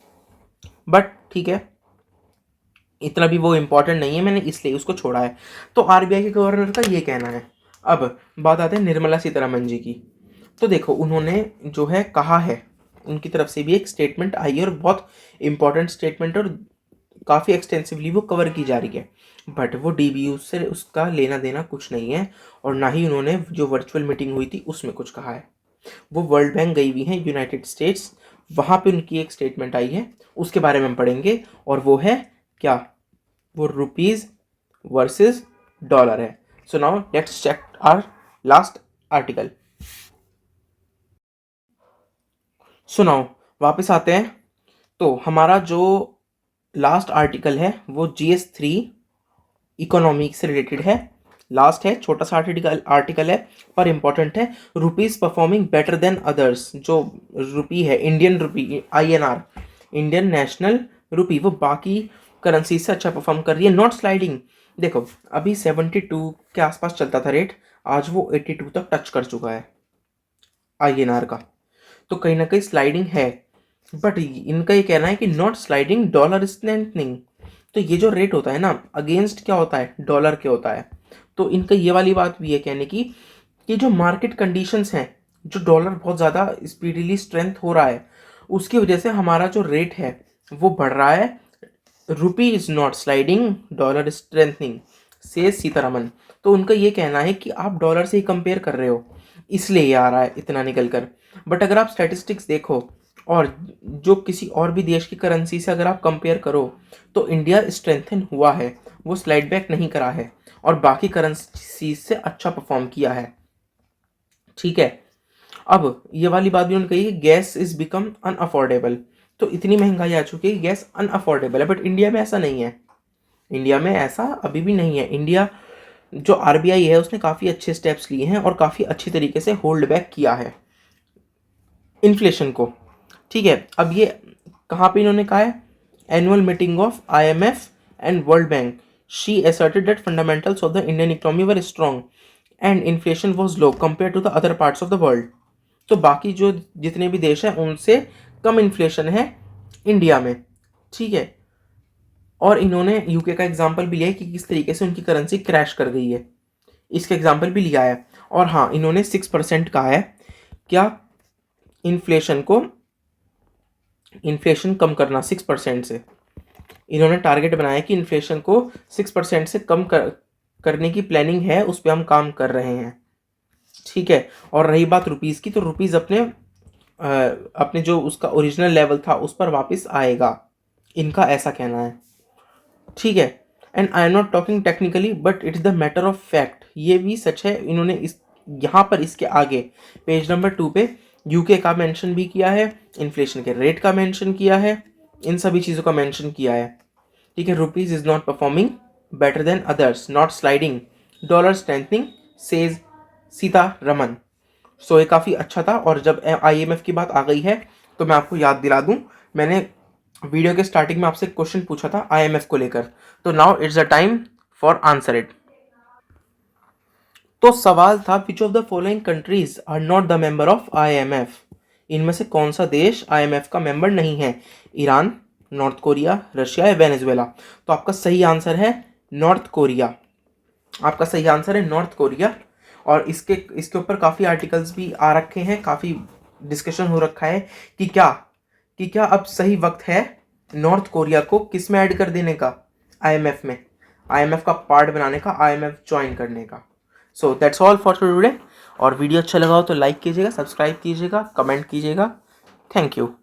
बट ठीक है, इतना भी वो इम्पोर्टेंट नहीं है, मैंने इसलिए उसको छोड़ा है। तो आरबीआई के गवर्नर का ये कहना है। अब बात आते हैं निर्मला सीतारमन जी की। तो देखो, उन्होंने जो है कहा है, उनकी तरफ से भी एक स्टेटमेंट आई है और बहुत इंपॉर्टेंट स्टेटमेंट और काफ़ी एक्सटेंसिवली वो कवर की जा रही है, बट वो डीबीयू से उसका लेना देना कुछ नहीं है, और ना ही उन्होंने जो वर्चुअल मीटिंग हुई थी उसमें कुछ कहा है। वो वर्ल्ड बैंक गई हुई हैं, यूनाइटेड स्टेट्स, वहाँ पे उनकी एक स्टेटमेंट आई है, उसके बारे में हम पढ़ेंगे, और वो है क्या, वो रुपीज़ वर्सेस डॉलर है। So now let's check our last article. So now वापस आते हैं। तो हमारा जो लास्ट आर्टिकल है वो GS3 इकोनॉमिक से रिलेटेड है। लास्ट है, छोटा सा आर्टिकल है पर इंपॉर्टेंट है। Rupees performing better than others. जो रुपी है, Indian rupee, INR, Indian national rupee, वो बाकी करेंसी से अच्छा परफॉर्म कर रही है, नॉट स्लाइडिंग। देखो, अभी 72 के आसपास चलता था रेट, आज वो 82 तक टच कर चुका है INR का, तो कहीं ना कहीं स्लाइडिंग है। बट इनका ये कहना है कि नॉट स्लाइडिंग, डॉलर स्ट्रेंथनिंग। तो ये जो रेट होता है ना, अगेंस्ट क्या होता है, डॉलर के होता है। तो इनका ये वाली बात भी है कहने की कि जो मार्केट कंडीशंस हैं, जो डॉलर बहुत ज़्यादा स्पीडीली स्ट्रेंथ हो रहा है, उसकी वजह से हमारा जो रेट है वो बढ़ रहा है। रुपी is not sliding, dollar strengthening, से सीतारमन। तो उनका ये कहना है कि आप डॉलर से ही कंपेयर कर रहे हो, इसलिए ये आ रहा है इतना निकल कर। बट अगर आप स्टैटिस्टिक्स देखो और जो किसी और भी देश की करेंसी से अगर आप कंपेयर करो, तो इंडिया स्ट्रेंथन हुआ है, वो स्लाइड बैक नहीं करा है, और बाकी करेंसी से अच्छा परफॉर्म किया है। ठीक है, अब ये वाली बात भी उन्होंने कही है, गैस इज बिकम अनअफोर्डेबल। तो इतनी महंगाई आ चुकी है, गैस अनअफोर्डेबल है, बट इंडिया में ऐसा नहीं है। इंडिया में ऐसा अभी भी नहीं है। इंडिया जो आरबीआई है उसने काफ़ी अच्छे स्टेप्स लिए हैं और काफ़ी अच्छी तरीके से होल्ड बैक किया है इन्फ्लेशन को। ठीक है, अब ये कहाँ पे इन्होंने कहा है, annual meeting of IMF and world bank, she asserted that fundamentals of the Indian economy were strong and inflation was low compared to the other parts of the world। तो बाकी जो जितने भी देश हैं उनसे कम इन्फ्लेशन है इंडिया में। ठीक है, और इन्होंने यूके का एग्जाम्पल भी लिया है कि किस तरीके से उनकी करेंसी क्रैश कर गई है, इसका एग्जाम्पल भी लिया है। और हाँ, इन्होंने 6% कहा है, क्या, इन्फ्लेशन कम करना 6% से। इन्होंने टारगेट बनाया कि इन्फ्लेशन को 6% से कम करने की प्लानिंग है, उस पर हम काम कर रहे हैं। ठीक है, और रही बात रुपीज़ की, तो रुपीज़ अपने जो उसका ओरिजिनल लेवल था उस पर वापस आएगा, इनका ऐसा कहना है। ठीक है, and I am not talking technically but it's the matter of fact, ये भी सच है। इन्होंने इस यहाँ पर इसके आगे पेज नंबर 2 पे यूके का मेंशन भी किया है, इन्फ्लेशन के रेट का मेंशन किया है, इन सभी चीज़ों का मेंशन किया है। ठीक है, rupees is not performing better than others, not sliding, dollar strengthening, says Sitharaman. So ये काफ़ी अच्छा था। और जब IMF की बात आ गई है तो मैं आपको याद दिला दूं, मैंने वीडियो के स्टार्टिंग में आपसे क्वेश्चन पूछा था IMF को लेकर, तो now it's the time for answer it. तो सवाल था, which of the following countries are not the member of IMF। इनमें से कौन सा देश IMF का मेंबर नहीं है, ईरान, नॉर्थ कोरिया, रशिया या वेनेजुएला। तो आपका सही आंसर है नॉर्थ कोरिया। आपका सही आंसर है नॉर्थ कोरिया। और इसके ऊपर काफ़ी आर्टिकल्स भी आ रखे हैं, काफ़ी डिस्कशन हो रखा है कि क्या अब सही वक्त है नॉर्थ कोरिया को किस में ऐड कर देने का, IMF में, IMF का पार्ट बनाने का, IMF ज्वाइन करने का। So that's all for today. और वीडियो अच्छा लगा हो तो लाइक कीजिएगा, सब्सक्राइब कीजिएगा, कमेंट कीजिएगा। Thank you.